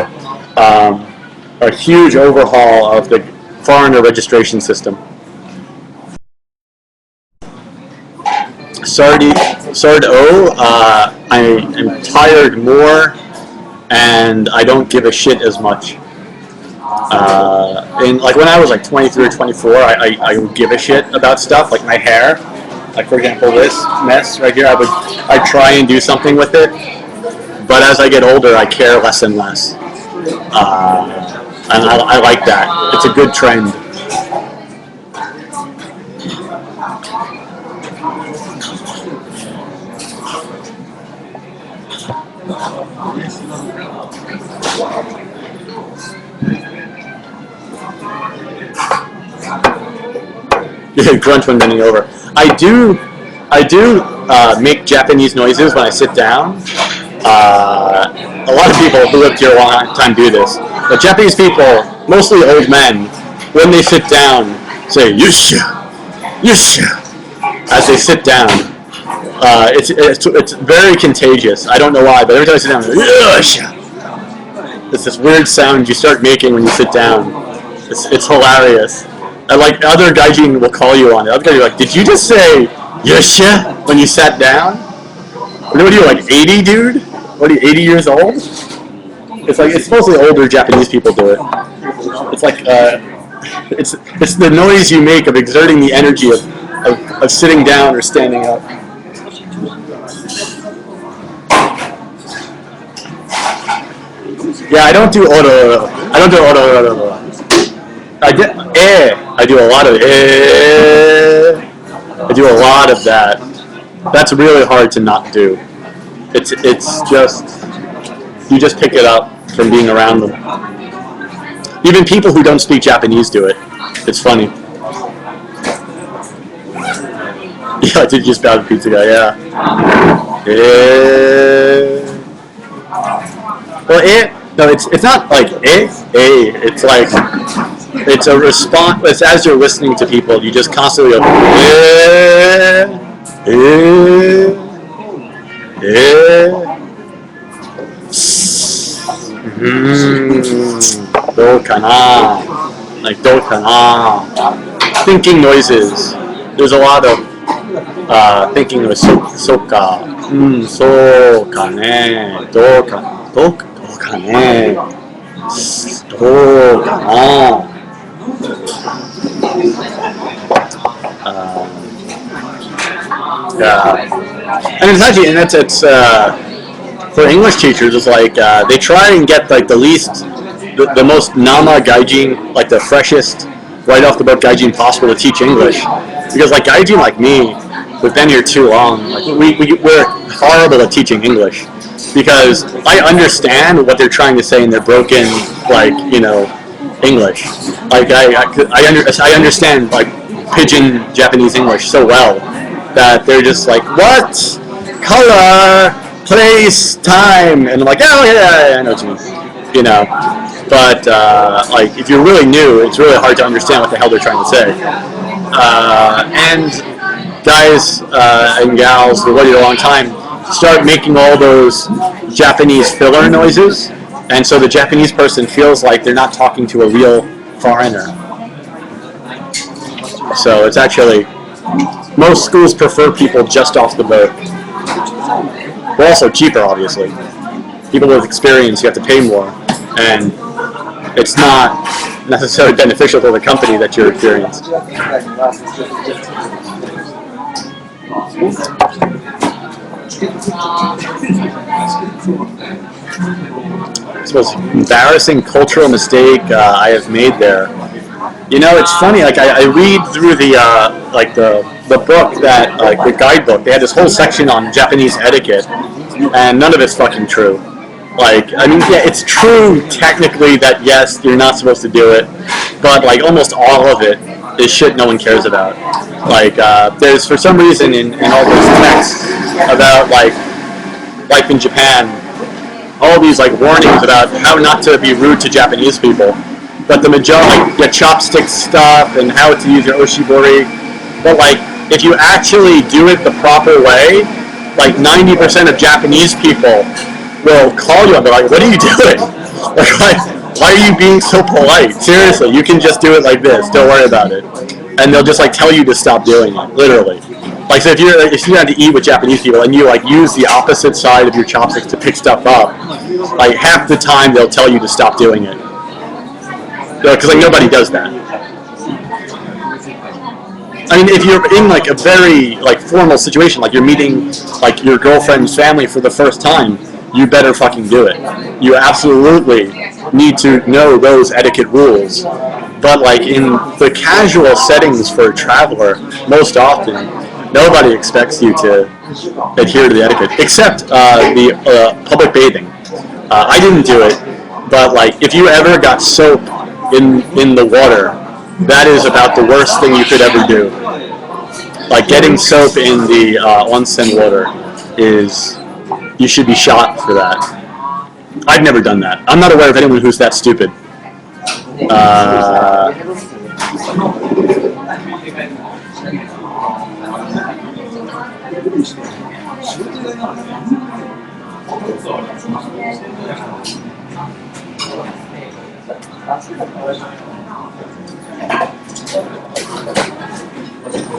a huge overhaul of the foreigner registration system. Sardo, I am tired more, and I don't give a shit as much. And like when I was like 23 or 24, I would give a shit about stuff like my hair. Like for example, this mess right here, I'd try and do something with it. But as I get older, I care less and less. And I like that. It's a good trend. Grunt when bending over. I do make Japanese noises when I sit down. A lot of people who lived here a long time do this. But Japanese people, mostly old men, when they sit down, say "yusha, yusha" as they sit down. It's very contagious. I don't know why, but every time I sit down, "yusha." It's this weird sound you start making when you sit down. It's hilarious. And like other gaijin will call you on it. Other guys are like, "Did you just say yusha when you sat down?" What are you, like 80, dude? What are you, 80 years old? It's mostly older Japanese people do it. It's like it's the noise you make of exerting the energy of sitting down or standing up. Yeah, I don't do odo. I don't do odo. I do a lot of I do a lot of that. That's really hard to not do. It's just, you just pick it up from being around them. Even people who don't speak Japanese do it. It's funny. Yeah, I did just bow to the pizza guy, yeah. Well, no, it's not like it's like, it's a response, it's as you're listening to people, you just constantly go, do kana, like do kana. Thinking noises. There's a lot of thinking noises. Soka, so kane, do kana, do kane, do kana. And it's actually, and it's for English teachers, it's like they try and get like the most nama gaijin, like the freshest, right off the boat gaijin possible to teach English, because like gaijin like me, we've been here too long. Like we're horrible at teaching English, because I understand what they're trying to say in their broken, like, you know, English. Like I understand like pidgin Japanese English so well that they're just like, what? Color, place, time, and I'm like, oh yeah, I know what you mean, you know. But like, if you're really new, it's really hard to understand what the hell they're trying to say. And guys and gals who waited a long time start making all those Japanese filler noises, and so the Japanese person feels like they're not talking to a real foreigner. So it's actually most schools prefer people just off the boat. They're also cheaper, obviously. People with experience, you have to pay more, and it's not necessarily beneficial to the company that you're experienced. It's the most embarrassing cultural mistake I have made there. You know, it's funny. Like I read through the book that the guidebook. They had this whole section on Japanese etiquette, and none of it's fucking true. Like, I mean, yeah, it's true technically that yes, you're not supposed to do it, but like almost all of it is shit no one cares about. Like, there's for some reason in all those texts about like life in Japan, all these like warnings about how not to be rude to Japanese people. But the majority, like your chopstick stuff and how to use your oshibori. But like, if you actually do it the proper way, like 90% of Japanese people will call you and be like, "What are you doing? Like, why are you being so polite? Seriously, you can just do it like this. Don't worry about it." And they'll just like tell you to stop doing it, literally. Like, so if you had to eat with Japanese people and you like use the opposite side of your chopsticks to pick stuff up, like half the time they'll tell you to stop doing it. Because like nobody does that. I mean, if you're in like a very like formal situation, like you're meeting like your girlfriend's family for the first time, you better fucking do it. You absolutely need to know those etiquette rules. But like in the casual settings for a traveler, most often nobody expects you to adhere to the etiquette, except the public bathing. I didn't do it, but like if you ever got soap in the water, that is about the worst thing you could ever do. Like getting soap in the onsen water is, you should be shot for that. I've never done that. I'm not aware of anyone who's that stupid.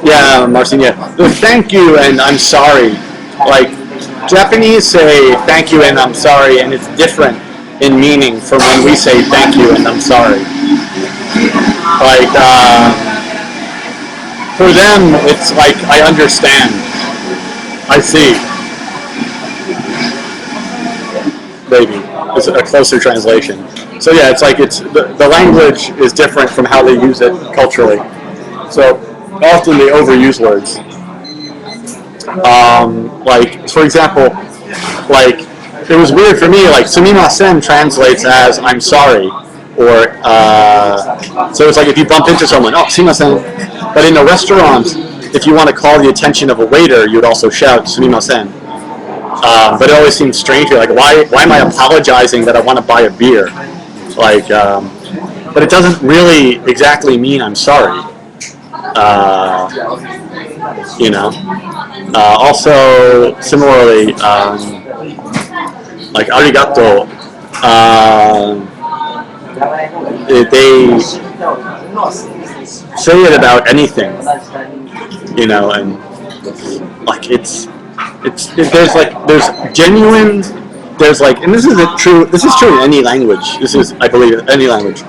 Yeah, Marcin, yeah. Thank you and I'm sorry. Like, Japanese say thank you and I'm sorry, and it's different in meaning from when we say thank you and I'm sorry. Like, for them, it's like, I understand. I see. Maybe. It's a closer translation. So yeah, it's like the language is different from how they use it culturally. So often they overuse words. Like, for example, like, it was weird for me, like, sumimasen translates as I'm sorry, or, so it's like if you bump into someone, oh, sumimasen, but in a restaurant, if you want to call the attention of a waiter, you would also shout sumimasen. But it always seems strange, like, why am I apologizing that I want to buy a beer? Like, but it doesn't really exactly mean I'm sorry. You know. Also, similarly, like arigato, they say it about anything, you know, and like there's genuine, there's like, and this is true in any language. This is, I believe, any language.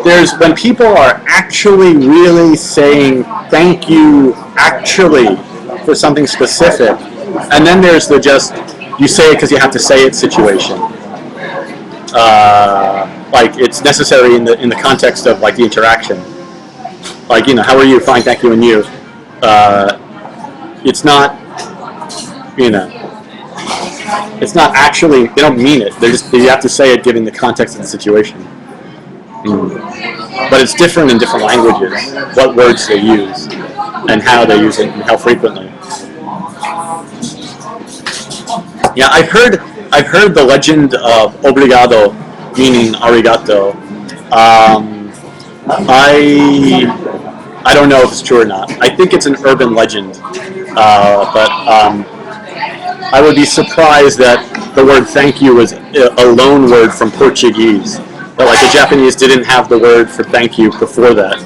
There's when people are actually really saying thank you actually for something specific, and then there's the just you say it because you have to say it situation. Like it's necessary in the context of like the interaction. Like, you know, how are you? Fine, thank you, and you. It's not, you know, it's not actually, they don't mean it. You have to say it given the context of the situation. But it's different in different languages, what words they use, and how they use it, and how frequently. Yeah, I've heard the legend of obrigado, meaning arigato. I don't know if it's true or not. I think it's an urban legend, but I would be surprised that the word thank you was a loan word from Portuguese. But like the Japanese didn't have the word for thank you before that,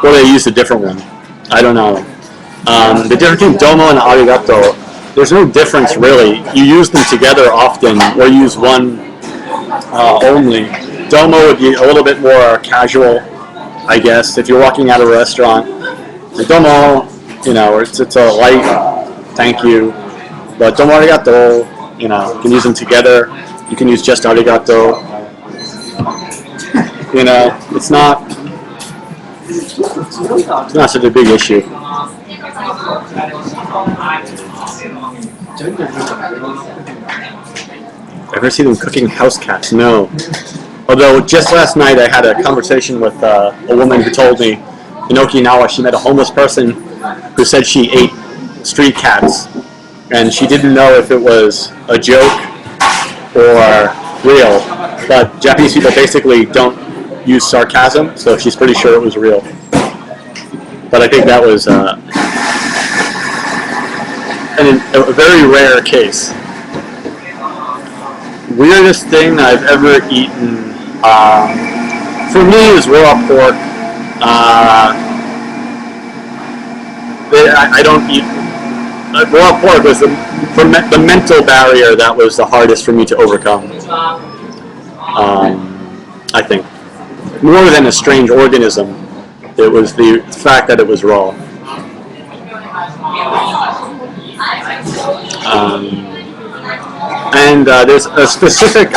or they used a different one. I don't know. The difference between domo and arigato, there's no difference really. You use them together often, or use one only. Domo would be a little bit more casual, I guess, if you're walking out of a restaurant. The domo, it's a light thank you. But domo arigato, you can use them together. You can use just arigato. It's not such a big issue. Ever see them cooking house cats? No. Although just last night I had a conversation with a woman who told me in Okinawa she met a homeless person who said she ate street cats, and she didn't know if it was a joke or real. But Japanese people basically don't use sarcasm, so she's pretty sure it was real. But I think that was a very rare case. Weirdest thing I've ever eaten, for me, is raw pork. I don't eat raw pork. Was the mental barrier that was the hardest for me to overcome. I think more than a strange organism, it was the fact that it was raw. And there's a specific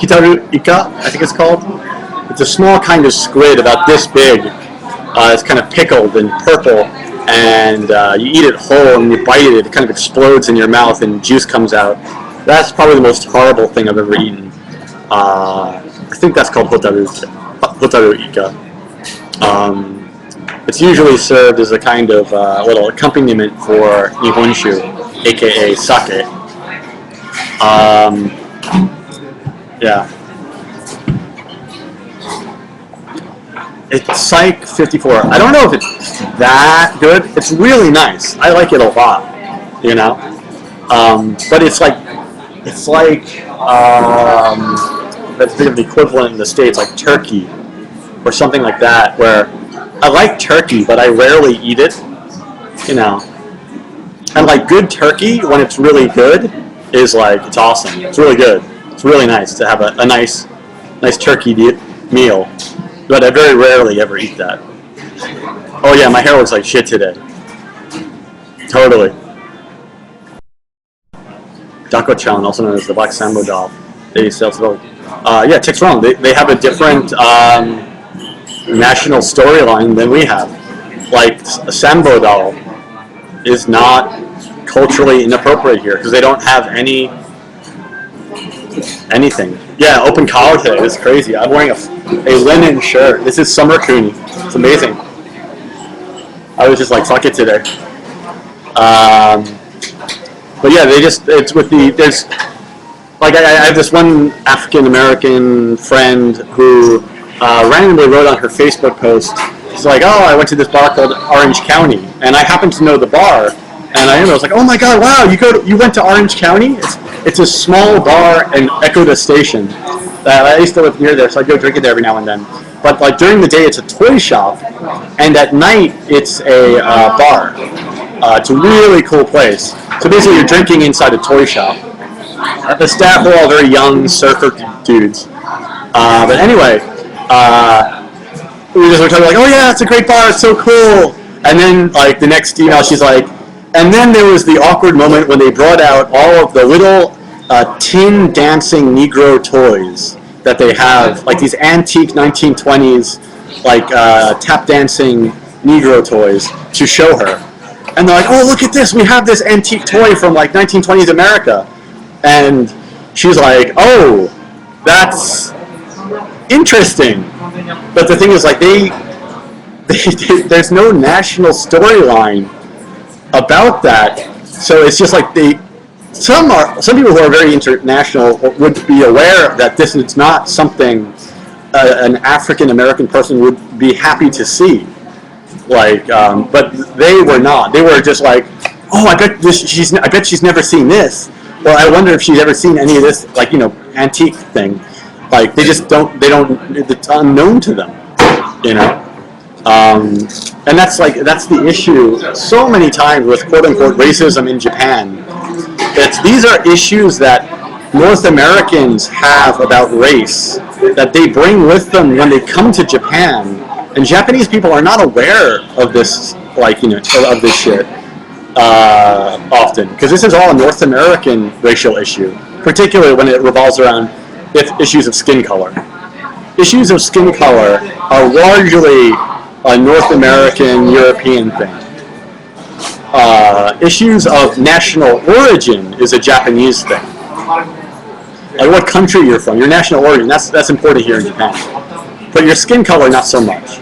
hitaru ika, I think it's called. It's a small kind of squid about this big. It's kind of pickled and purple, and you eat it whole and you bite it, it kind of explodes in your mouth and juice comes out. That's probably the most horrible thing I've ever eaten. I think that's called hotaru ika. It's usually served as a kind of little accompaniment for nihonshu, aka sake. Yeah. It's Psych 54. I don't know if it's that good. It's really nice. I like it a lot, But it's like let's think of the equivalent in the States, like turkey or something like that, where I like turkey, but I rarely eat it, And like good turkey, when it's really good, is like, it's awesome. It's really good. It's really nice to have a nice turkey meal. But I very rarely ever eat that. Oh yeah, my hair looks like shit today. Totally. Dako-chan, also known as the Black Sambo doll. They sell to yeah, Tick's wrong. They have a different national storyline than we have. Like, a Sambo doll is not culturally inappropriate here because they don't have anything. Yeah, open collar today. It's crazy. I'm wearing a linen shirt. This is summer Cooney. It's amazing. I was just like, fuck it today. But yeah, it's with there's, like, I have this one African American friend who randomly wrote on her Facebook post, she's like, oh, I went to this bar called Orange County, and I happened to know the bar, and I was like, oh my god, wow, you went to Orange County? It's a small bar in Echoda Station. I used to live near there, so I go drink it there every now and then. But like during the day, it's a toy shop, and at night, it's a bar. It's a really cool place. So basically, you're drinking inside a toy shop. The staff are all very young surfer dudes. But anyway, we just were talking like, oh yeah, it's a great bar, it's so cool. And then like the next email, she's like, and then there was the awkward moment when they brought out all of the little tin dancing Negro toys that they have, like these antique 1920s like tap dancing Negro toys to show her. And they're like, oh, look at this, we have this antique toy from like 1920s America. And she's like, oh, that's interesting. But the thing is, like, there's no national storyline about that. So it's just like some people who are very international would be aware that this is not something an African American person would be happy to see. Like, but they were not. They were just like, oh, I bet she's never seen this. Well, I wonder if she's ever seen any of this, like, antique thing. Like, it's unknown to them, And that's the issue so many times with quote unquote racism in Japan. These are issues that North Americans have about race that they bring with them when they come to Japan, and Japanese people are not aware of this, of this shit often, because this is all a North American racial issue, particularly when it revolves around issues of skin color. Issues of skin color are largely a North American, European thing. Issues of national origin is a Japanese thing. Like what country you're from, your national origin, that's important here in Japan. But your skin color, not so much.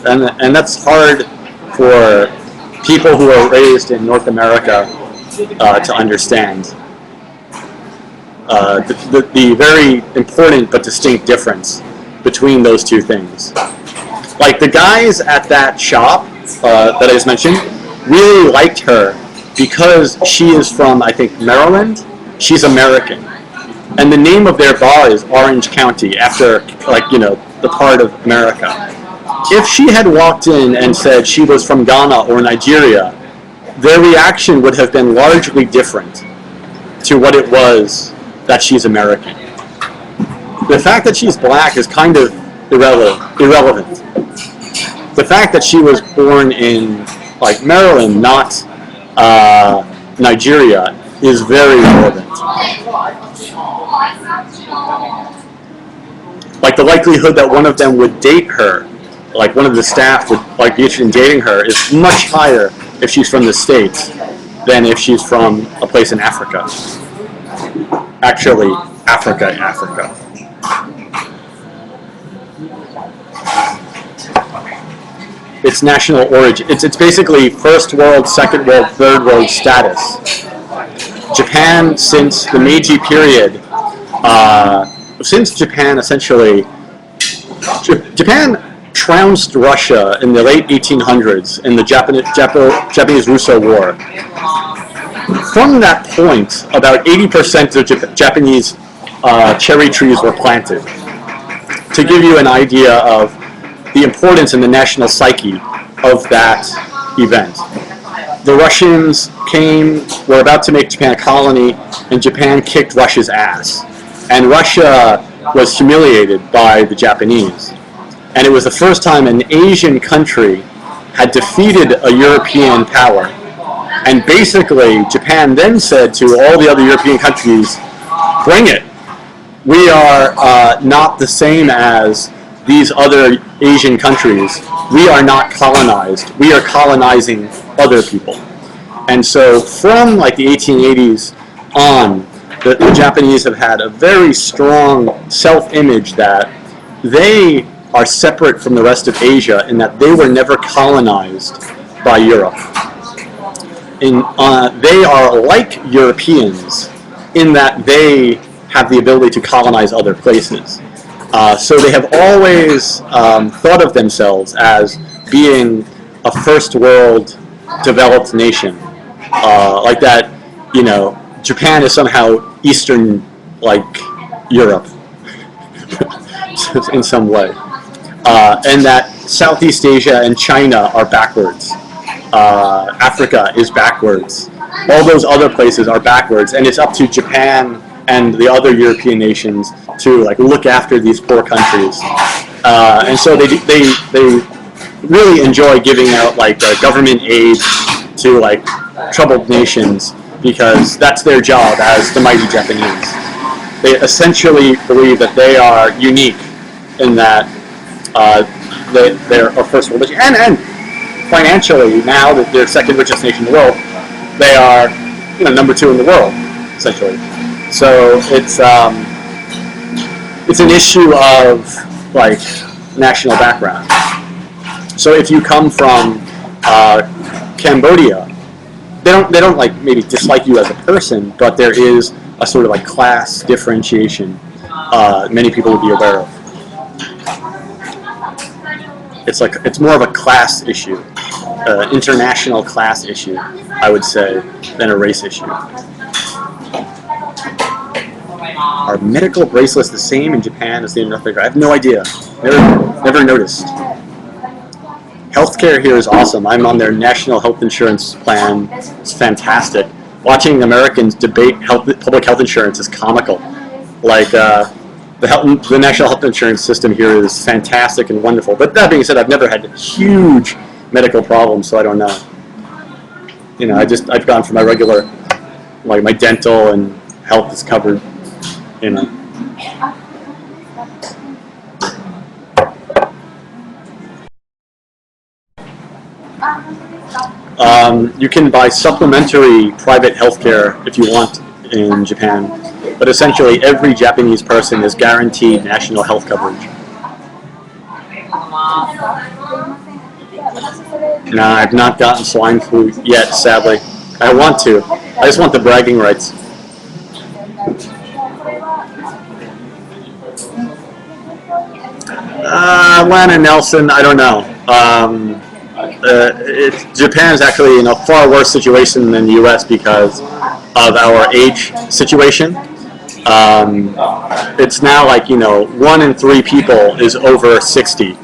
And that's hard for people who are raised in North America to understand. The very important but distinct difference between those two things. Like the guys at that shop that I just mentioned really liked her because she is from, I think, Maryland. She's American. And the name of their bar is Orange County, after, the part of America. If she had walked in and said she was from Ghana or Nigeria, their reaction would have been largely different to what it was that she's American. The fact that she's black is kind of irrelevant. The fact that she was born in Maryland, not Nigeria, is very relevant. Like the likelihood that one of them would date her, like one of the staff would be interested in dating her, is much higher if she's from the States than if she's from a place in Africa. Actually, Africa. It's national origin. It's basically first world, second world, third world status. Japan, since the Meiji period, Japan trounced Russia in the late 1800s in the Japanese-Russo War. From that point, about 80% of Japanese cherry trees were planted. To give you an idea of the importance in the national psyche of that event. The Russians were about to make Japan a colony, and Japan kicked Russia's ass. And Russia was humiliated by the Japanese. And it was the first time an Asian country had defeated a European power. And basically, Japan then said to all the other European countries, bring it. We are not the same as these other Asian countries. We are not colonized. We are colonizing other people. And so from the 1880s on, the Japanese have had a very strong self-image that they are separate from the rest of Asia in that they were never colonized by Europe. They are like Europeans in that they have the ability to colonize other places. So they have always thought of themselves as being a first world developed nation. Like that, Japan is somehow Eastern, Europe, in some way. And that Southeast Asia and China are backwards. Africa is backwards. All those other places are backwards, and it's up to Japan and the other European nations to look after these poor countries. And so they really enjoy giving out government aid to troubled nations, because that's their job as the mighty Japanese. They essentially believe that they are unique in that they're a first world nation, and financially, now that they're second richest nation in the world, they are number 2 in the world, essentially. So it's an issue of national background. So if you come from Cambodia, they don't maybe dislike you as a person, but there is a sort of class differentiation many people would be aware of. It's more of a class issue, international class issue, I would say, than a race issue. Are medical bracelets the same in Japan as they in North America? I have no idea. Never noticed. Healthcare here is awesome. I'm on their national health insurance plan. It's fantastic. Watching Americans debate public health insurance is comical. Like the national health insurance system here is fantastic and wonderful. But that being said, I've never had huge medical problems, so I don't know. You know, I've gone for my regular, like my dental and health is covered. You know. You can buy supplementary private healthcare if you want in Japan, but essentially every Japanese person is guaranteed national health coverage. No, I've not gotten swine flu yet, sadly. I want to. I just want the bragging rights. Lana Nelson, I don't know. Japan is actually in a far worse situation than the U.S. because of our age situation. It's now like, 1 in 3 people is over 60.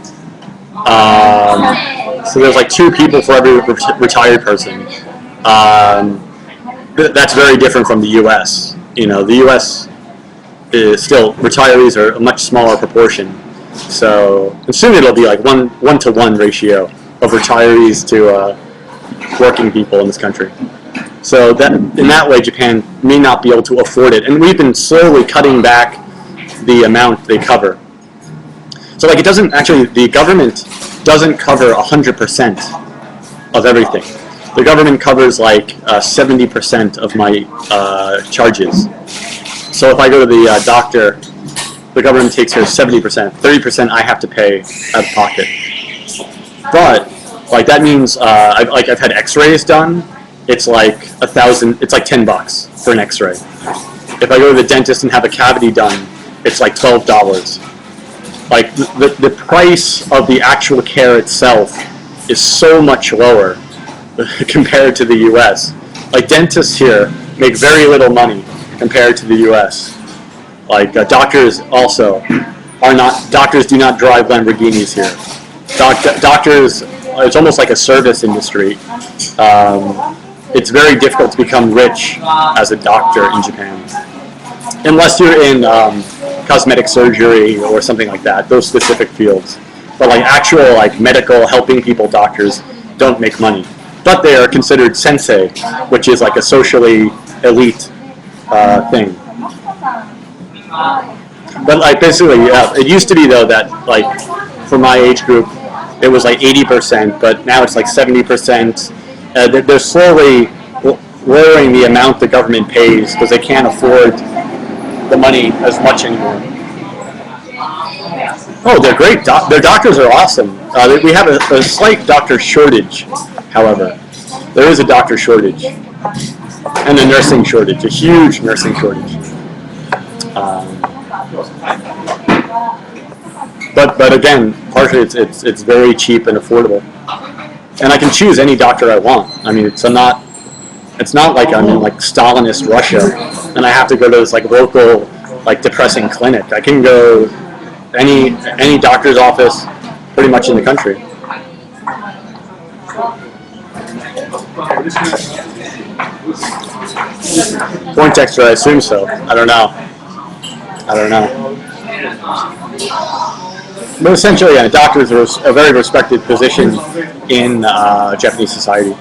So there's like 2 people for every retired person. That's very different from the U.S. The U.S. is still, retirees are a much smaller proportion. So soon it'll be like 1-to-1 ratio of retirees to working people in this country. So that in that way, Japan may not be able to afford it, and we've been slowly cutting back the amount they cover. So like the government doesn't cover 100% of everything. The government covers like 70% of my charges. So if I go to the doctor, the government takes care of 70%. 30% I have to pay out of pocket. But like that means I've had X-rays done. It's like $1,000. It's like $10 for an X-ray. If I go to the dentist and have a cavity done, it's like $12. Like the price of the actual care itself is so much lower compared to the U.S. Like dentists here make very little money compared to the U.S. Like doctors also are not. Doctors do not drive Lamborghinis here. Doctors, it's almost like a service industry. It's very difficult to become rich as a doctor in Japan, unless you're in cosmetic surgery or something like that. Those specific fields, but like actual like medical helping people doctors don't make money, but they are considered sensei, which is like a socially elite thing. But like basically, it used to be though that like for my age group, it was like 80%, but now it's like 70%. They're slowly lowering the amount the government pays because they can't afford the money as much anymore. Oh, they're great. Their doctors are awesome. We have a slight doctor shortage, however. There is a doctor shortage. And a nursing shortage, a huge nursing shortage. But again, partially it's very cheap and affordable, and I can choose any doctor I want. I mean, it's not like I'm in like Stalinist Russia, and I have to go to this like local like depressing clinic. I can go any doctor's office pretty much in the country. Poindexter, I assume so. I don't know. But essentially, yeah, doctors are a very respected position in Japanese society.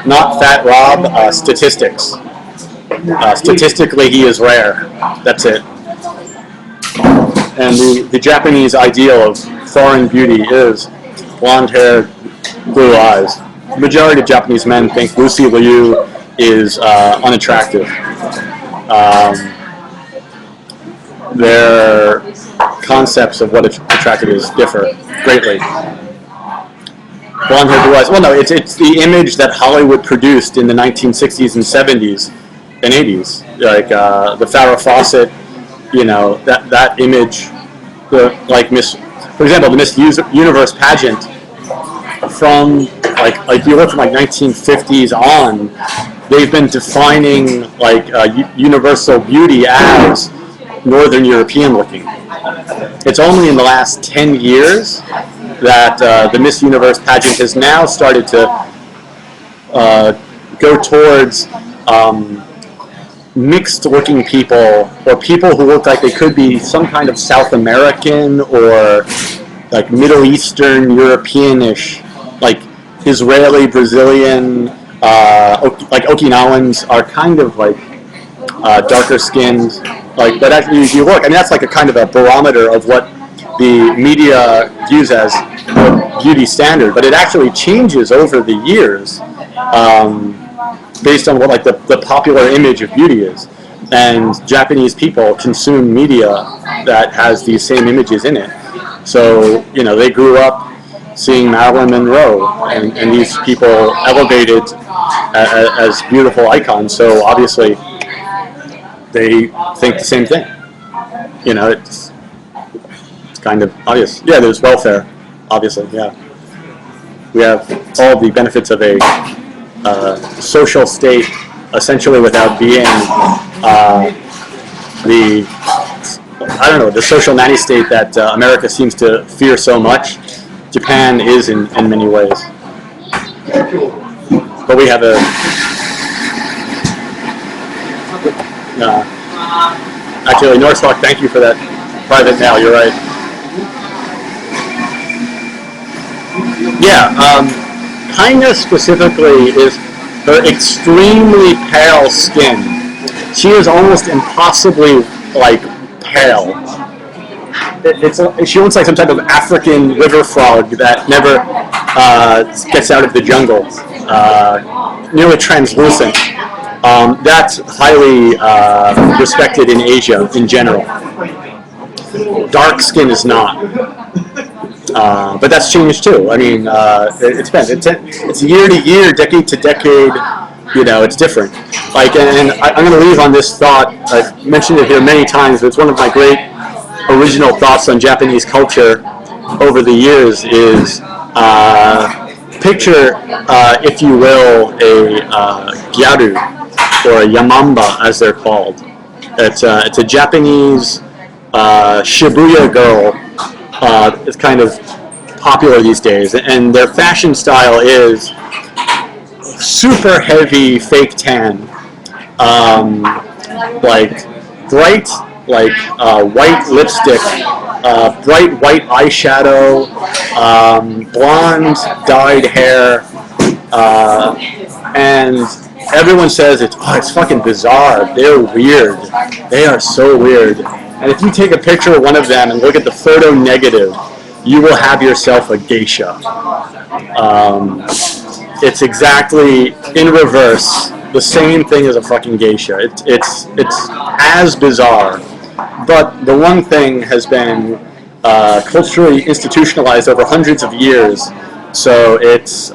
Not Fat Rob, statistics. Statistically, he is rare. That's it. And the Japanese ideal of foreign beauty is blonde hair, blue eyes. The majority of Japanese men think Lucy Liu is unattractive. Their concepts of what attractive is differ greatly. Blonde hair, blue eyes. Well, no, it's the image that Hollywood produced in the 1960s and 70s and 80s, like the Farrah Fawcett, that image, for example, the Miss Universe pageant from like you look from like 1950s on, they've been defining like universal beauty as Northern European looking. It's only in the last 10 years that the Miss Universe pageant has now started to go towards mixed looking people, or people who look like they could be some kind of South American or like Middle Eastern, European-ish, like Israeli, Brazilian, like Okinawans are kind of like darker skinned. Like, but actually, if you look, I mean, that's like a kind of a barometer of what the media views as a beauty standard. But it actually changes over the years based on what like the popular image of beauty is. And Japanese people consume media that has these same images in it. So, you know, they grew up seeing Marilyn Monroe, and these people elevated as beautiful icons. So obviously, they think the same thing. You know, it's kind of obvious. Yeah, there's welfare, obviously. Yeah, we have all the benefits of a social state, essentially without being the social nanny state that America seems to fear so much. Japan is in many ways, but we have a actually, Northstock, thank you for that private mail. You're right. Yeah, Haina specifically is her extremely pale skin. She is almost impossibly like pale. She looks like some type of African river frog that never gets out of the jungle, nearly translucent. That's highly respected in Asia in general. Dark skin is not, but that's changed too. I mean, it's year to year, decade to decade. You know, it's different. Like, and I'm going to leave on this thought. I've mentioned it here many times, but it's one of my great original thoughts on Japanese culture over the years. Is picture, if you will, a gyaru, or a yamamba, as they're called. It's a Japanese Shibuya girl. It's kind of popular these days, and their fashion style is super heavy fake tan, like bright, like white lipstick, bright white eyeshadow, blonde dyed hair, and everyone says it's fucking bizarre. They're weird. They are so weird. And if you take a picture of one of them and look at the photo negative, you will have yourself a geisha. It's exactly in reverse, the same thing as a fucking geisha. It's as bizarre, but the one thing has been culturally institutionalized over hundreds of years. So it's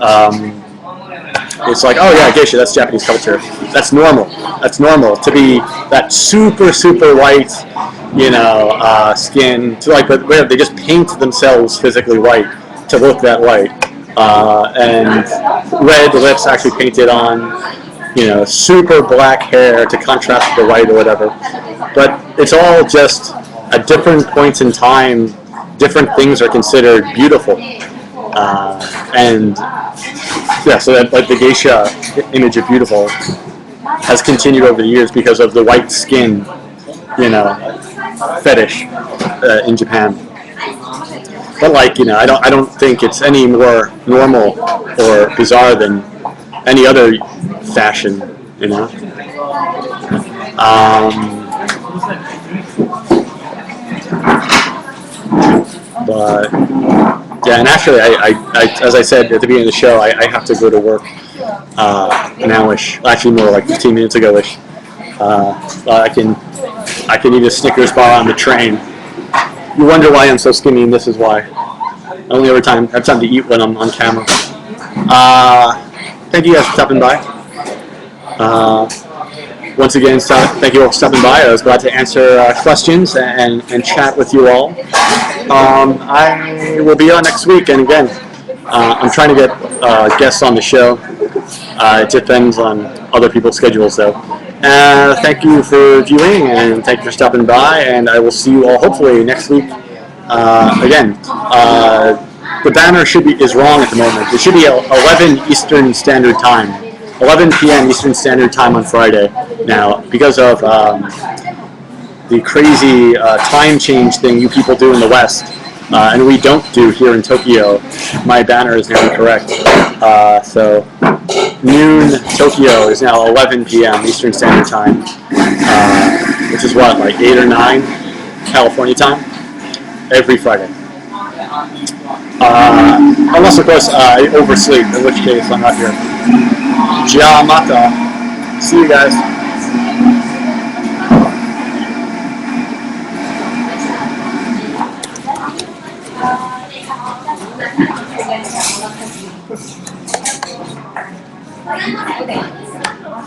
like, oh yeah, geisha, that's Japanese culture. That's normal. That's normal to be that super white, you know, skin. To like, but they just paint themselves physically white to look that white, and red lips actually painted on, you know, super black hair to contrast with the white or whatever. But it's all just at different points in time, different things are considered beautiful, and yeah, so that like the geisha image of beautiful has continued over the years because of the white skin, you know, fetish in Japan. But like, you know, I don't think it's any more normal or bizarre than any other fashion, you know. But yeah, and actually, I as I said at the beginning of the show, I have to go to work now-ish. Actually, more like 15 minutes ago-ish. I can eat a Snickers bar on the train. You wonder why I'm so skinny, and this is why. I only have time to eat when I'm on camera. Thank you guys for stopping by. Once again, thank you all for stopping by. I was glad to answer questions and chat with you all. I will be on next week, and again, I'm trying to get guests on the show. It depends on other people's schedules though. Thank you for viewing, and thank you for stopping by, and I will see you all hopefully next week. Again, the banner is wrong at the moment. It should be 11 Eastern Standard Time, 11 p.m. Eastern Standard Time on Friday. Now, because of the crazy time change thing you people do in the West, and we don't do here in Tokyo, my banner is now incorrect. So noon Tokyo is now 11 p.m. Eastern Standard Time, which is what, like 8 or 9 California time, every Friday. Unless, of course, I oversleep, in which case I'm not here. Giamata. See you guys.